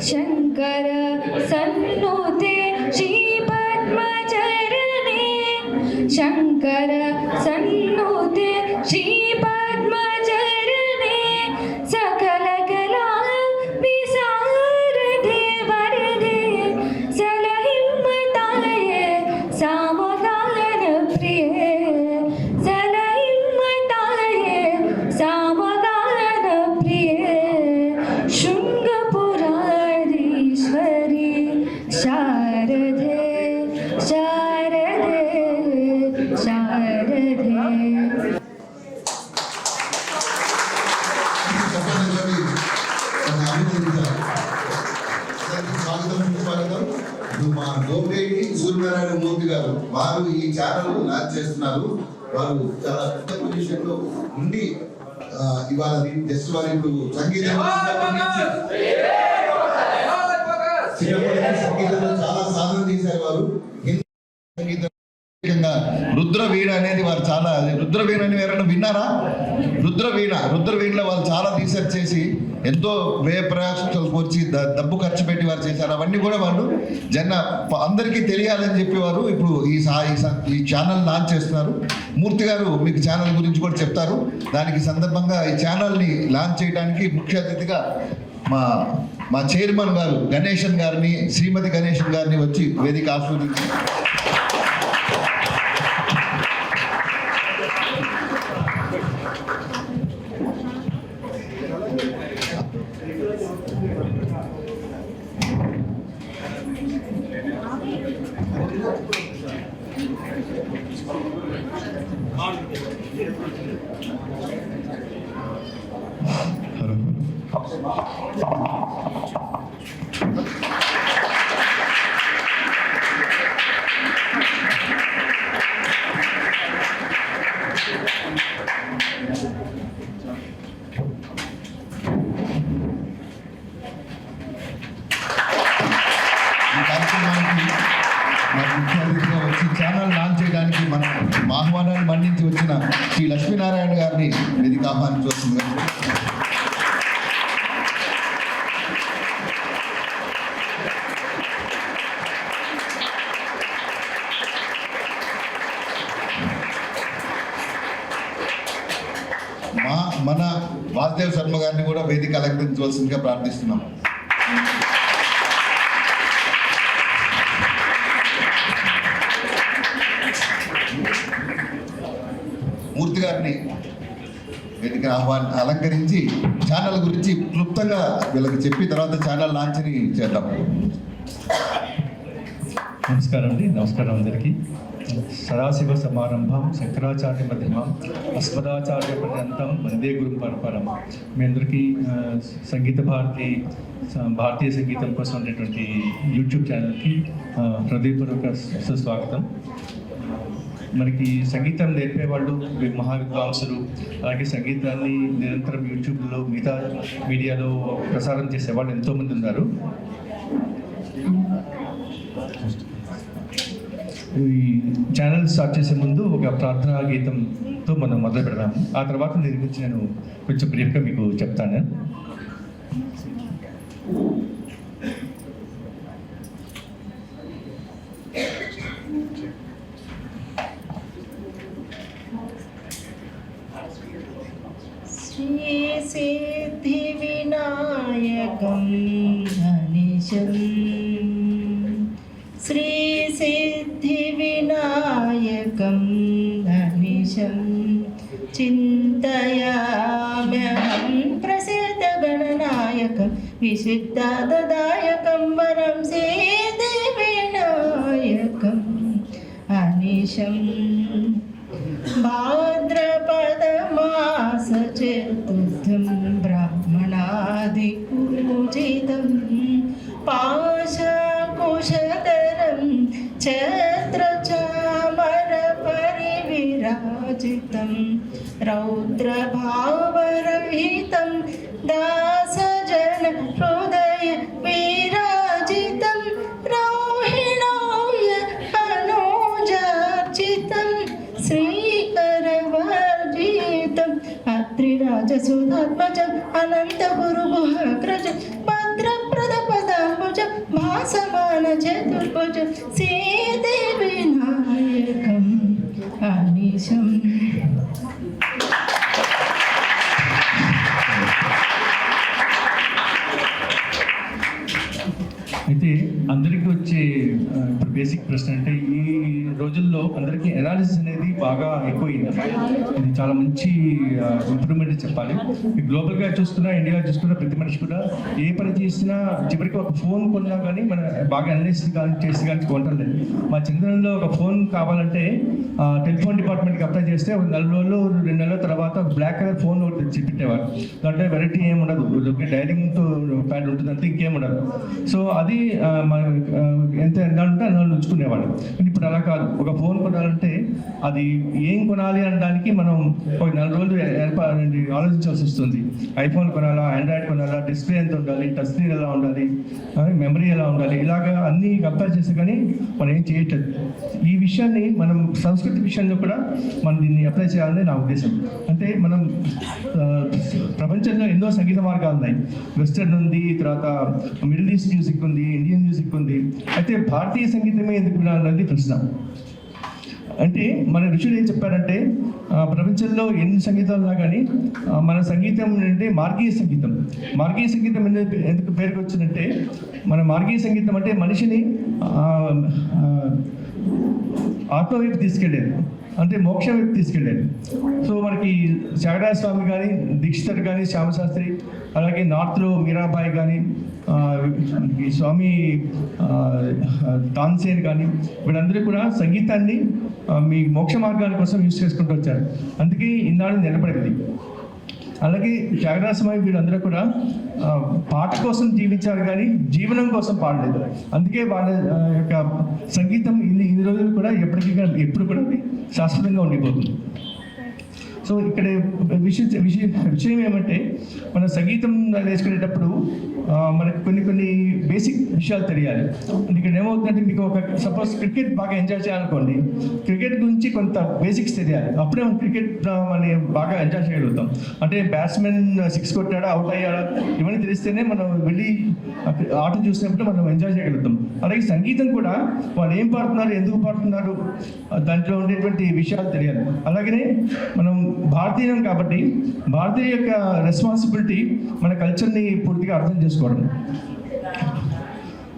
शंकर सन्नुते श्रीपद्मचरणे शंकर सन्नुते श्रीपद्मचरणे सकल कला विसारदे वरदे सलहिमताये सामगान प्रिये सलहिमताये सामगान प्रिये शृंगपुरारीश्वरी शारदे शारदे शारदे మా గోపేటి సూర్యనారాయణ మూర్తి గారు వారు ఈ ఛానల్ లాంచ్ చేస్తున్నారు. వారు చాలా పెద్ద పొజిషన్ లో ఉండి ఇవాళ జస్ట్ వారు ఇప్పుడు సంగీతంలో చాలా సాధన చేశారు. వారు సంగీతం రుద్రవీణ అనేది వారు చాలా రుద్రవీణ అని ఎవరైనా విన్నారా? రుద్రవీణలో వాళ్ళు చాలా రీసెర్చ్ చేసి ఎంతో వ్యయ ప్రయాసాలు వచ్చి డబ్బు ఖర్చు పెట్టి వారు చేశారు. అవన్నీ కూడా వాళ్ళు అందరికీ తెలియాలని చెప్పేవారు. ఇప్పుడు ఈ ఛానల్ లాంచ్ చేస్తున్నారు. మూర్తి గారు మీకు ఛానల్ గురించి కూడా చెప్తారు. దానికి సందర్భంగా ఈ ఛానల్ని లాంచ్ చేయడానికి ముఖ్య అతిథిగా మా చైర్మన్ గారు గణేశన్ గారిని, శ్రీమతి గణేశన్ గారిని వచ్చి వేదిక ఆస్వాదించి వచ్చి ఛానల్ లాంచ్ చేయడానికి మన ఆహ్వానాన్ని మన్నించి వచ్చిన శ్రీ లక్ష్మీనారాయణ గారిని వేదిక ఆహ్వానించవలసింది. మన వాసుదేవ్ శర్మ గారిని కూడా వేదిక అలంకరించవలసిందిగా ప్రార్థిస్తున్నాం. మూర్తి గారిని వేదిక అలంకరించి ఛానల్ గురించి క్లుప్తంగా వీళ్ళకి చెప్పి తర్వాత ఛానల్ లాంచ్ని చేద్దాం. నమస్కారం అందరికీ. సదాశివ సమారంభం శంకరాచార్య మధ్యమం అస్మదాచార్య పర్యంతం వందే గురు పరంపరం. మీ అందరికీ భారతీయ సంగీతం కోసం ఉండేటువంటి యూట్యూబ్ ఛానల్కి హృదయపూర్వక సుస్వాగతం. మనకి సంగీతం నేర్పే వాళ్ళు మహావిద్వాంసులు, అలాగే సంగీతాన్ని నిరంతరం యూట్యూబ్లో మిగతా మీడియాలో ప్రసారం చేసేవాళ్ళు ఎంతోమంది ఉన్నారు. ఈ ఛానల్ స్టార్ట్ చేసే ముందు ఒక ప్రార్థనా గీతంతో మనం మొదలు పెడదాము. ఆ తర్వాత దీని గురించి నేను కొంచెం బ్రీఫ్గా మీకు చెప్తాను. శ్రీ సిద్ధి వినాయకం గణేశం శ్రీ సిద్ధి వినాయకం గణేశం చింతయామ్యహం ప్రసిద్ధ గణనాయకం విశుద్ధదాయకం వరం సిద్ధి వినాయకం అనిశం భాద్రపద మాస చతుర్థం బ్రాహ్మణాది పూజితం పాశకుశధరం ఛత్రచామర పరివిరాజితం రౌద్రభావరహితం దాసజన హృదయ విరాజితం రోహిణాయ అనుజార్చితం శ్రీకరవర్జితం అత్రిరాజసుధాత్మజం అనంత గురుభుహగ్రజం భద్రప్రద పద సమాన చతుర్భుజ శ్రీదే వినాయకం అనిశం. అయితే అందరికీ వచ్చే ఇప్పుడు బేసిక్ ప్రశ్న అంటే ఈ రోజుల్లో అందరికీ అనాలిసిస్ అనేది బాగా ఎక్కువైంది. ఇది చాలా మంచి ఇంప్రూవ్మెంట్ చెప్పాలి. గ్లోబల్గా చూసుకున్నా, ఇండియా చూసుకున్నా, ప్రతి మనిషి కూడా ఏ పని చేసినా చివరికి ఒక ఫోన్ కొన్నా కానీ మన బాగా అనాలిసిస్ కానీ చేసి కానీ కొంటలేదు. మా చిన్నతనంలో ఒక ఫోన్ కావాలంటే టెలిఫోన్ డిపార్ట్మెంట్కి అప్లై చేస్తే ఒక 4 రోజులు 2 నెలల తర్వాత ఒక బ్లాక్ కలర్ ఫోన్ ఒకటి తెచ్చి పెట్టేవారు. దాంట్లో వెరైటీ ఏమి ఉండదు, డైరింగ్తో ప్యాడ్ ఉంటుంది అంతే, ఇంకేం ఉండదు. సో అది ఎంత అంటే అలా ఉంచుకునేవాడు. ఇప్పుడు అలా కాదు. ఒక ఫోన్ కొనాలంటే అది ఏం కొనాలి అనడానికి మనం ఒక 4 రోజులు ఆలోచించాల్సి వస్తుంది. ఐఫోన్ కొనాలా, ఆండ్రాయిడ్ కొనాలా, డిస్ప్లే ఎంత ఉండాలి, టచ్ స్క్రీన్ ఎలా ఉండాలి, మెమరీ ఎలా ఉండాలి, ఇలాగా అన్నీ కంపేర్ చేస్తే కానీ మనం ఏం చేయట్లేదు. ఈ విషయాన్ని మనం సంస్కృతి విషయంలో కూడా మనం దీన్ని అప్లై చేయాలని నా ఉద్దేశం. అంటే మనం ప్రపంచంలో ఎన్నో సంగీత మార్గాలు ఉన్నాయి. వెస్టర్న్ ఉంది, తర్వాత మిడిల్ ఈస్ట్ మ్యూజిక్ ఉంది, ఇండియన్ మ్యూజిక్ ఉంది. అయితే భారతీయ సంగీతమే ఎందుకు వినాలన్నది ప్రశ్న. అంటే మన ఋషులు ఏం చెప్పారంటే ప్రపంచంలో ఎన్ని సంగీతాలు ఉన్నా కానీ మన సంగీతం అంటే మార్గీయ సంగీతం. మార్గీయ సంగీతం ఎందుకు పేరుకి వచ్చిందంటే మన మార్గీయ సంగీతం అంటే మనిషిని ఆత్మ వైపు తీసుకెళ్ళేది, అంటే మోక్షం వైపు తీసుకెళ్ళేది. సో మనకి త్యాగరాజ స్వామి కానీ, దీక్షితర్ కానీ, శ్యామశాస్త్రి, అలాగే నార్త్లో మీరాబాయి కానీ, స్వామి తాన్సేన్ కానీ, వీళ్ళందరూ కూడా సంగీతాన్ని మీ మోక్ష మార్గాల కోసం యూజ్ చేసుకుంటూ వచ్చారు. అందుకే ఈనాడు నిలబడింది. అలాగే త్యాగరాజ స్వామి వీళ్ళందరూ కూడా పాట కోసం జీవించారు కానీ జీవనం కోసం పాడలేదు. అందుకే వాళ్ళ యొక్క సంగీతం ఇన్ని రోజులు కూడా ఎప్పుడు కూడా శాశ్వతంగా ఉండిపోతుంది. సో ఇక్కడ విషయం ఏమంటే మన సంగీతం నేర్చుకునేటప్పుడు మనకు కొన్ని బేసిక్ విషయాలు తెలియాలి. ఇక్కడ ఏమవుతుందంటే మీకు ఒక సపోజ్ క్రికెట్ బాగా ఎంజాయ్ చేయాలనుకోండి, క్రికెట్ గురించి కొంత బేసిక్స్ తెలియాలి. అప్పుడే మనం క్రికెట్ బాగా ఎంజాయ్ చేయగలుగుతాం. అంటే బ్యాట్స్మెన్ 6 కొట్టాడా, అవుట్ అయ్యాడా, ఇవన్నీ తెలిస్తేనే మనం వెళ్ళి ఆట చూసినప్పుడు మనం ఎంజాయ్ చేయగలుగుతాం. అలాగే సంగీతం కూడా వాళ్ళు ఏం పాడుతున్నారు, ఎందుకు పాడుతున్నారు, దాంట్లో ఉండేటువంటి విషయాలు తెలియాలి. అలాగనే మనం భారతీయం కాబట్టి భారతీయ యొక్క రెస్పాన్సిబిలిటీ మన కల్చర్ని పూర్తిగా అర్థం చేసుకోవడం.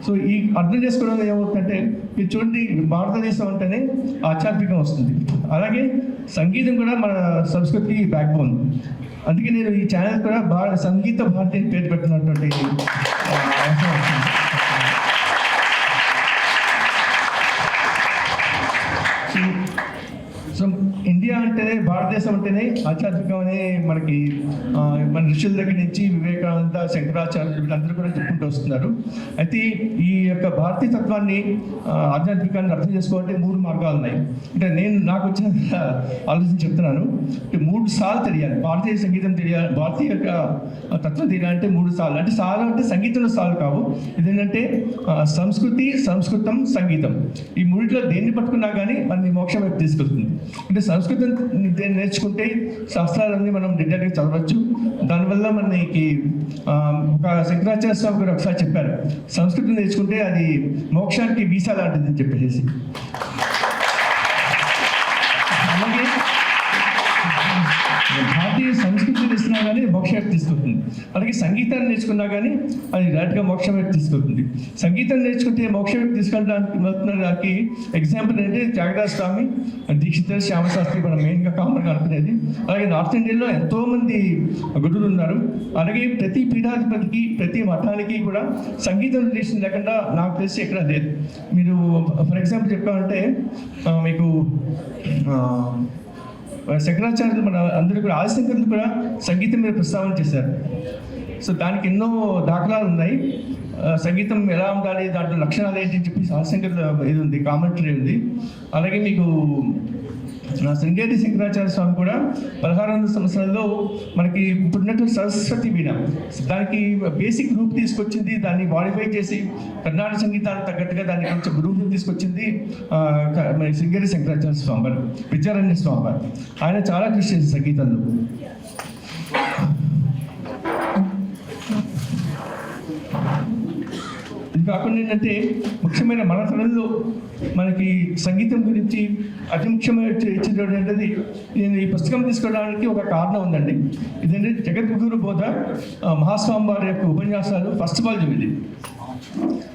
సో ఈ అర్థం చేసుకోవడం ఏమవుతుందంటే మీరు చూడండి, భారతదేశం అంటేనే ఆధ్యాత్మికం వస్తుంది. అలాగే సంగీతం కూడా మన సంస్కృతికి బ్యాక్ బోన్. అందుకే నేను ఈ ఛానల్ కూడా సంగీత భారతి అని పేరు పెట్టినటువంటి అవసరం వస్తుంది. సో ఇండియా అంటేనే, భారతదేశం అంటేనే ఆధ్యాత్మికం అనే మనకి మన ఋషుల దగ్గర నుంచి వివేకానంద, శంకరాచార్యులు వీళ్ళందరూ కూడా చెప్పుకుంటూ వస్తున్నారు. అయితే ఈ యొక్క భారతీయ తత్వాన్ని, ఆధ్యాత్మికాన్ని అర్థం చేసుకోవాలంటే 3 మార్గాలు ఉన్నాయి. అంటే నేను నాకు వచ్చిన ఆలోచన చెప్తున్నాను. 3 సార్లు తెలియాలి భారతీయ సంగీతం తెలియాలి, భారతీయ యొక్క తత్వం తెలియాలంటే 3 సార్లు. అంటే సార్లు అంటే సంగీతంలో సార్లు కావు, ఇదేంటంటే సంస్కృతి, సంస్కృతం, సంగీతం. ఈ 3లో దేన్ని పట్టుకున్నా కానీ మనని మోక్షం వైపు తీసుకెళ్తుంది. అంటే సంస్కృతం నేర్చుకుంటే శాస్త్రాలన్నీ మనం డీటెయిల్గా చదవచ్చు. దానివల్ల మనకి ఒక శంకరాచార్య స్వామి గారు ఒకసారి చెప్పారు, సంస్కృతం నేర్చుకుంటే అది మోక్షానికి వీసా లాంటిది అని చెప్పేసి. అలాగే భారతీయ సంస్కృతి నేర్చుకున్నా కానీ మోక్షం వైపు తీసుకెళ్తుంది. అలాగే సంగీతాన్ని నేర్చుకున్నా కానీ అది డైరెక్ట్గా మోక్షం వైపు తీసుకెళ్తుంది. సంగీతం నేర్చుకుంటే మోక్షం వైపు తీసుకెళ్ళడానికి ఎగ్జాంపుల్ ఏంటంటే త్యాగరాజ స్వామి, దీక్షితర్, శ్యామశాస్త్రి మనం మెయిన్గా కామన్గా అనుకునేది. అలాగే నార్త్ ఇండియాలో ఎంతోమంది గురువులు ఉన్నారు. అలాగే ప్రతి పీఠాధిపతికి, ప్రతి మఠానికి కూడా సంగీతం రిలేషన్ లేకుండా నాకు తెలిసి ఎక్కడ లేదు. మీరు ఫర్ ఎగ్జాంపుల్ చెప్పాలంటే మీకు శంకరాచార్యులు మన అందరూ కూడా, ఆదిశంకరులు కూడా సంగీతం మీద ప్రస్తావన చేశారు. సో దానికి ఎన్నో దాఖలాలు ఉన్నాయి. సంగీతం ఎలా ఉండాలి, దాంట్లో లక్షణాలు ఏంటి అని చెప్పి ఆదిశంకరుల ఇది ఉంది, కామెంటరీ ఉంది. అలాగే మీకు శృంగేరి శంకరాచార్య స్వామి కూడా 1600 సంవత్సరాల్లో మనకి ఇప్పుడున్నటువంటి సరస్వతి వీణ దానికి బేసిక్ రూప్ తీసుకొచ్చింది. దాన్ని మాడిఫై చేసి కర్ణాటక సంగీతానికి తగ్గట్టుగా దాన్ని కొంచెం రూపం తీసుకొచ్చింది శృంగేరి శంకరాచార్య స్వామి వారు, విద్యారణ్య స్వామి వారు. ఆయన చాలా కృషి చేశారు సంగీతంలో. కాకుండా ఏంటంటే ముఖ్యమైన మన తరంలో మనకి సంగీతం గురించి అతి ముఖ్యమైన ఇచ్చినటువంటిది నేను ఈ పుస్తకం తీసుకోవడానికి ఒక కారణం ఉందండి. ఇదంటే జగద్గురు బోధ మహాస్వామి వారి యొక్క ఉపన్యాసాలు ఫస్ట్ వాల్యూమ్ ఇది.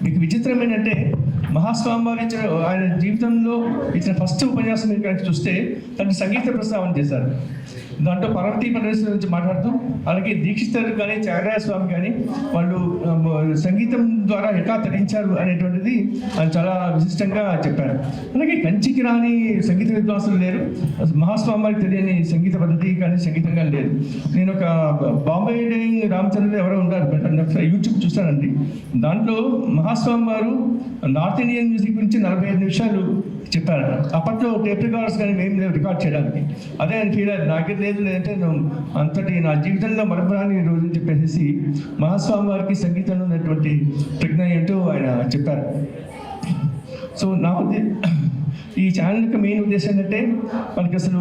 మీకు విచిత్రం ఏంటంటే మహాస్వామి వారు ఇచ్చిన ఆయన జీవితంలో ఇచ్చిన ఫస్ట్ ఉపన్యాసం మీరు కనుక చూస్తే తను సంగీత ప్రస్తావన చేశారు. దాంట్లో పార్వతీ పరమేశ్వర గురించి మాట్లాడుతూ, అలాగే దీక్షితులు కానీ త్యాగరాయ స్వామి కానీ వాళ్ళు సంగీతం ద్వారా ఎట్లా తరించారు అనేటువంటిది ఆయన చాలా విశిష్టంగా చెప్పారు. అలాగే కంచికి రాని సంగీత విద్వాంసులు లేరు, మహాస్వామి వారికి తెలియని సంగీత పద్ధతి కానీ సంగీతం కానీ లేదు. నేను ఒక బాంబే రామచంద్ర ఎవరో ఉన్నారు యూట్యూబ్ చూస్తానండి. దాంట్లో మహాస్వామి వారు నార్త్ ఇండియన్ మ్యూజిక్ గురించి 45 నిమిషాలు చెప్పారు. అప్పట్లో టేప్ రికార్డ్స్ కానీ మేము లేవు రికార్డ్ చేయడానికి. అదే ఆయన ఫీల్ అయ్యారు, నాకే లేదంటే అంతటి నా జీవితంలో మరపురాని రోజు అని చెప్పేసి మహాస్వామి వారికి సంగీతంలో ఉన్నటువంటి ప్రజ్ఞ ఏంటో ఆయన చెప్పారు. సో నా ఈ ఛానల్ యొక్క మెయిన్ ఉద్దేశం ఏంటంటే మనకి అసలు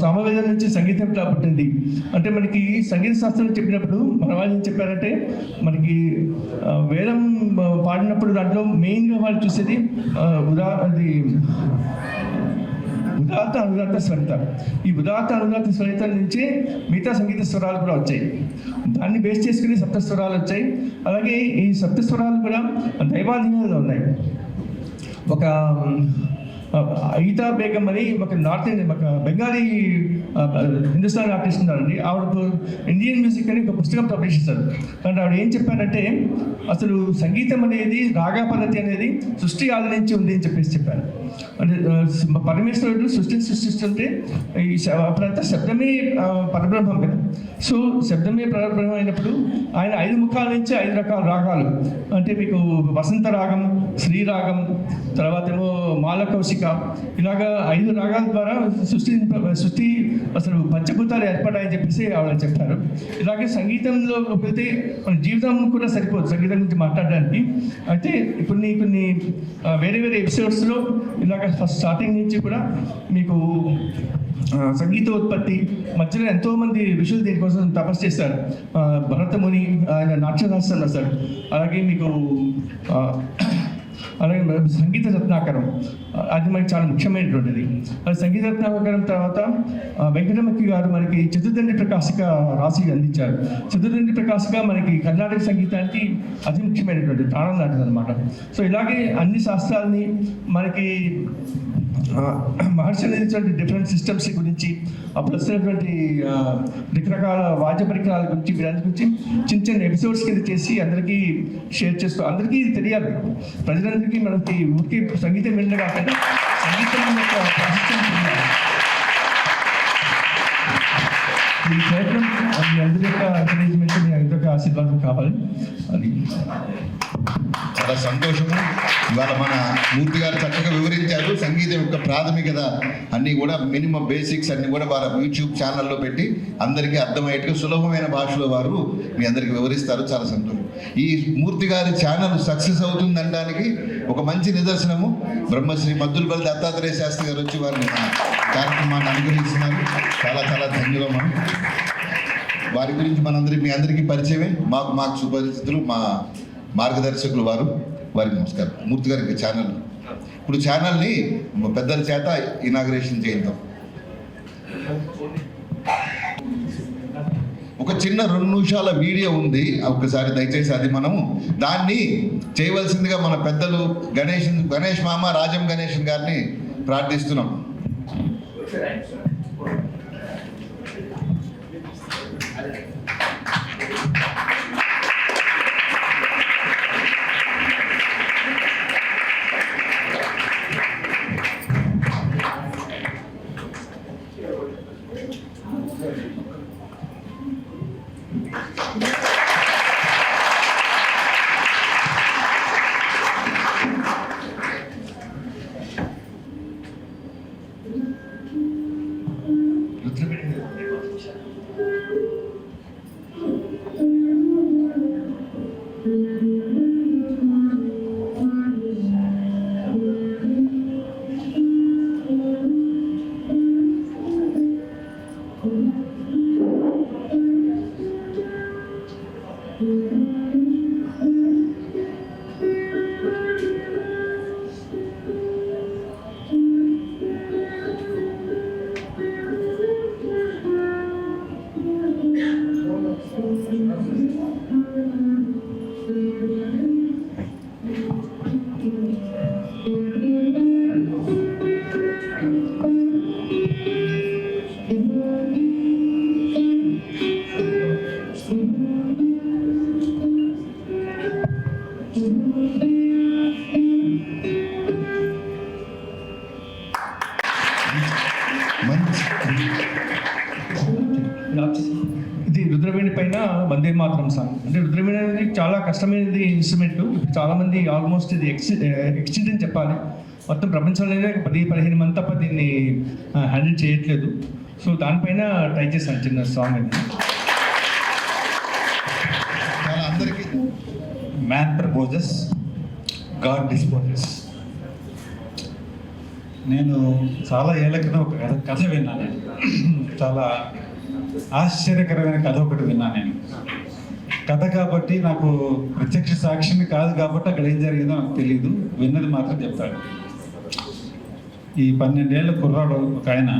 సామవేదం నుంచి సంగీతం ఎట్లా పుట్టింది అంటే, మనకి సంగీత శాస్త్రం చెప్పినప్పుడు మన వాళ్ళు ఏం చెప్పారంటే, మనకి వేదం పాడినప్పుడు దాంట్లో మెయిన్గా వాళ్ళు చూసేది ఉదాత్త అనుదాత్త స్వరిత. ఈ ఉదాత్త అనుదాత్త స్వరిత నుంచే మిగతా సంగీత స్వరాలు కూడా వచ్చాయి. దాన్ని బేస్ చేసుకుని సప్తస్వరాలు వచ్చాయి. అలాగే ఈ సప్తస్వరాలు కూడా దైవాధీనంలో ఉన్నాయి. ఒక ఈతా బేగం అని ఒక నార్త్ ఇండియన్ ఒక బెంగాలీ హిందుస్థానీ ఆర్టిస్ట్ ఉన్నారండి. ఆవిడ ఇండియన్ మ్యూజిక్ అని ఒక పుస్తకం పబ్లిష్ చేశారు. కానీ ఆవిడ ఏం చెప్పారంటే, అసలు సంగీతం అనేది రాగా పద్ధతి అనేది సృష్టి ఆది నుంచి ఉంది అని చెప్పారు. అంటే పరమేశ్వరుడు సృష్టిస్తుంటే ఈ అప్పుడంతా శబ్దమే పరబ్రహ్మం కదా. సో శబ్దమే పరబ్రహ్మం అయినప్పుడు ఆయన 5 ముఖాల నుంచి 5 రకాల రాగాలు అంటే మీకు వసంత రాగం, శ్రీరాగం, తర్వాత ఏమో మాలకౌశిక, ఇలాగా 5 రాగాల ద్వారా సృష్టి అసలు పంచభూతాలు ఏర్పడాయని చెప్పేసి ఆవిడ చెప్పారు. ఇలాగే సంగీతంలో వెళ్తే మన జీవితం కూడా సరిపోదు సంగీతం గురించి మాట్లాడడానికి. అయితే కొన్ని వేరే ఎపిసోడ్స్లో ఇలాగ ఫస్ట్ స్టార్టింగ్ నుంచి కూడా మీకు సంగీత ఉత్పత్తి మధ్యలో ఎంతోమంది ఋషులు దీనికోసం తపస్సు చేశారు. భరతముని ఆయన నాట్యశాస్త్రం రాశారు. అలాగే మీకు అలాగే సంగీత రత్నాకరం అది మనకి చాలా ముఖ్యమైనటువంటిది. అది సంగీత రత్నాకరం తర్వాత వెంకటమక్కి గారు మనకి చతుర్దండి ప్రకాశిక రాసి అందించారు. చతుర్దండి ప్రకాశిక మనకి కర్ణాటక సంగీతానికి అతి ముఖ్యమైనటువంటి ప్రాణం లాంటిది అనమాట. సో ఇలాగే అన్ని శాస్త్రాలని మనకి మహర్షి అందించినటువంటి డిఫరెంట్ సిస్టమ్స్ గురించి, అప్పుడు వచ్చినటువంటి రకరకాల వాద్య పరికరాల గురించి, వీరందరి గురించి చిన్న ఎపిసోడ్స్ కింద చేసి అందరికీ షేర్ చేస్తూ అందరికీ తెలియాలి. ప్రజలందరికీ మనకి ఊరికి సంగీతం వినడం కాకుండా సంగీతం యొక్క ప్రాశస్త్యం తెలియాలి. ఈ ప్రయత్నం మీ అందరి యొక్క ఎంకరేజ్మెంట్, మీ అందరి యొక్క ఆశీర్వాదం కావాలి. అది చాలా సంతోషము. ఇవాళ మన మూర్తి గారు చక్కగా వివరించారు సంగీతం యొక్క ప్రాథమికత అన్నీ కూడా, మినిమం బేసిక్స్ అన్నీ కూడా వారు యూట్యూబ్ ఛానల్లో పెట్టి అందరికీ అర్థమయ్యేట్టుగా సులభమైన భాషలో వారు మీ అందరికీ వివరిస్తారు. చాలా సంతోషం. ఈ మూర్తి గారి ఛానల్ సక్సెస్ అవుతుందనడానికి ఒక మంచి నిదర్శనము బ్రహ్మశ్రీ మద్దులపల్లి దత్తాత్రేయ శాస్త్రి గారు వచ్చి వారిని కార్యక్రమాన్ని అనుగ్రహిస్తున్నారు. చాలా చాలా ధన్యవాదం. వారి గురించి మీ అందరికీ పరిచయమే, మాకు సుపరిచితులు, మా మార్గదర్శకులు వారికి నమస్కారం. మూర్తి గారికి ఛానల్ ఇప్పుడు ఛానల్ని పెద్దల చేత ఇనాగ్రేషన్ చేద్దాం. ఒక చిన్న 2 నిమిషాల వీడియో ఉంది, ఒక్కసారి దయచేసి అది మనము దాన్ని చేయవలసిందిగా మన పెద్దలు గణేష్ మామ రాజం గణేషన్ గారిని ప్రార్థిస్తున్నాం. మంచి ఇది రుద్రవీణ పైన వందే మాతరం సాంగ్. అంటే రుద్రవీణ అనేది చాలా కష్టమైనది ఇన్స్ట్రుమెంట్. ఇప్పుడు చాలామంది ఆల్మోస్ట్ ఇది ఎక్స్టెంట్ అని చెప్పాలి. మొత్తం ప్రపంచంలోనే 10-15 మంది తప్ప దీన్ని హ్యాండిల్ చేయట్లేదు. సో దానిపైన ట్రై చేశాను చిన్న సాంగ్ అది. చాలా అందరికీ మ్యాన్ ప్రపోజెస్, గాడ్ డిస్పోజెస్. నేను చాలా ఏళ్ల క్రితం ఒక కథ విన్నాను. చాలా ఆశ్చర్యకరమైన కథ ఒకటి విన్నాను నేను. కథ కాబట్టి నాకు ప్రత్యక్ష సాక్షిని కాదు కాబట్టి అక్కడ ఏం జరిగిందో నాకు తెలియదు, విన్నది మాత్రం చెప్తాడు. ఈ 12 ఏళ్ళ కుర్రాడు ఒక ఆయన,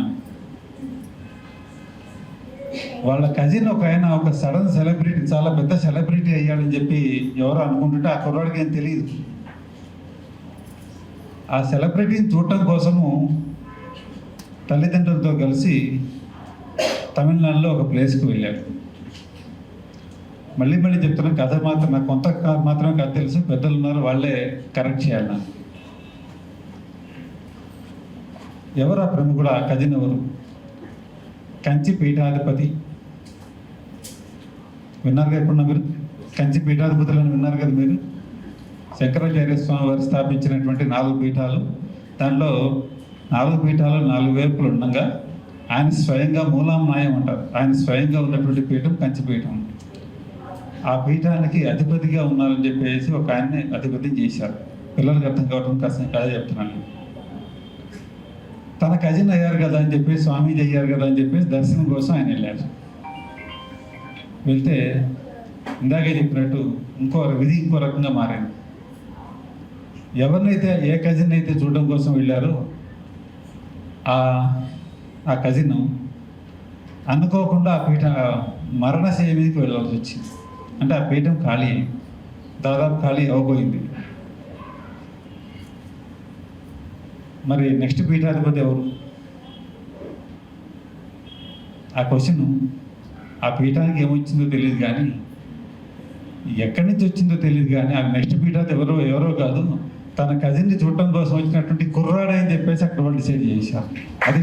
వాళ్ళ కజిన్ ఒక ఆయన ఒక సడన్ సెలబ్రిటీ, చాలా పెద్ద సెలబ్రిటీ అయ్యాడని చెప్పి ఎవరో అనుకుంటుంటే ఆ కుర్రాడికి ఏం తెలియదు. ఆ సెలబ్రిటీని చూడటం కోసము తల్లిదండ్రులతో కలిసి తమిళనాడులో ఒక ప్లేస్కి వెళ్ళాడు. మళ్ళీ చెప్తున్నా, కథ మాత్రం నాకు కొంత మాత్రమే కథ తెలుసు, పెద్దలు ఉన్నారు వాళ్ళే కరెక్ట్ చేయాలి నాకు. ఎవరు ఆ ప్రముఖుడు, ఆ కజిన్ ఎవరు? కంచి పీఠాధిపతి. విన్నారు కదా ఎప్పుడున్నా మీరు? కంచి పీఠాధిపతులను విన్నారు కదా మీరు? శంకరాచార్య స్వామి వారు స్థాపించినటువంటి 4 పీఠాలు. దాంట్లో 4 పీఠాలు 4 వైపులు ఉండగా ఆయన స్వయంగా మూలాంనాయం అంటారు. ఆయన స్వయంగా ఉన్నటువంటి పీఠం కంచిపీఠం. ఆ పీఠానికి అధిపతిగా ఉన్నారని చెప్పేసి ఒక ఆయన్ని అధిపతి చేశారు. పిల్లలకు అర్థం కావడం కష్టం కథ చెప్తున్నాను. తన కజిన్ అయ్యారు కదా అని చెప్పేసి, స్వామీజీ అయ్యారు కదా అని చెప్పేసి దర్శనం కోసం ఆయన వెళ్ళారు. వెళ్తే ఇందాకే చెప్పినట్టు ఇంకో రకంగా మారింది. ఎవరినైతే ఏ కజిన్ అయితే చూడడం కోసం వెళ్ళారో ఆ కజిన్ అనుకోకుండా ఆ పీఠ మరణశయ్య మీదకి వెళ్ళాల్సి వచ్చింది. అంటే ఆ పీఠం దాదాపు ఖాళీ అవ్వబోయింది. మరి నెక్స్ట్ పీఠాధిపతి ఎవరు? ఆ క్వశ్చన్ ఆ పీఠానికి ఏమొచ్చిందో తెలియదు, కానీ ఎక్కడి నుంచి వచ్చిందో తెలియదు, కానీ ఆ నెక్స్ట్ పీఠాధిపతి ఎవరో కాదు, తన కజిన్ని చూడటం కోసం వచ్చినటువంటి కుర్రాడు అని చెప్పేసి అక్కడ వాళ్ళు డిసైడ్ చేశారు. అది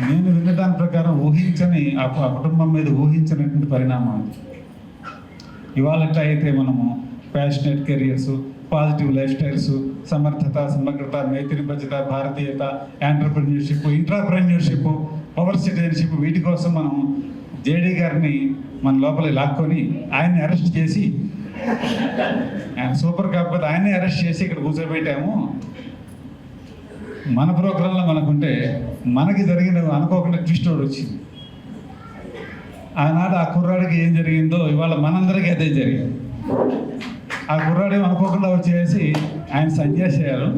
నేను విన్న దాని ప్రకారం ఊహించని ఆ కుటుంబం మీద ఊహించినటువంటి పరిణామం. ఇవాళ అయితే మనము passionate careers, positive life styles, సమర్థత, సమగ్రత, నైతికత, భారతీయత, యాంటర్ప్రెన్యూర్షిప్, ఇంట్రాప్రెన్యూర్షిప్, పవర్ సిటిజన్షిప్, వీటి కోసం మనం జేడీ గారిని మన లోపల లాక్కొని ఆయన్ని అరెస్ట్ చేసి, ఆయన సూపర్ కాకపోతే ఆయన్ని అరెస్ట్ చేసి ఇక్కడ కూర్చోబెట్టాము. మన ప్రోగ్రాంలో మనకుంటే మనకి జరిగిన అనుకోకుండా ట్విస్ట్ వచ్చింది. ఆనాడు ఆ కుర్రాడికి ఏం జరిగిందో ఇవాళ మనందరికీ అదే జరిగింది. ఆ కుర్రాడు అనుకోకుండా వచ్చేసి ఆయన సన్యాసి అయ్యారు.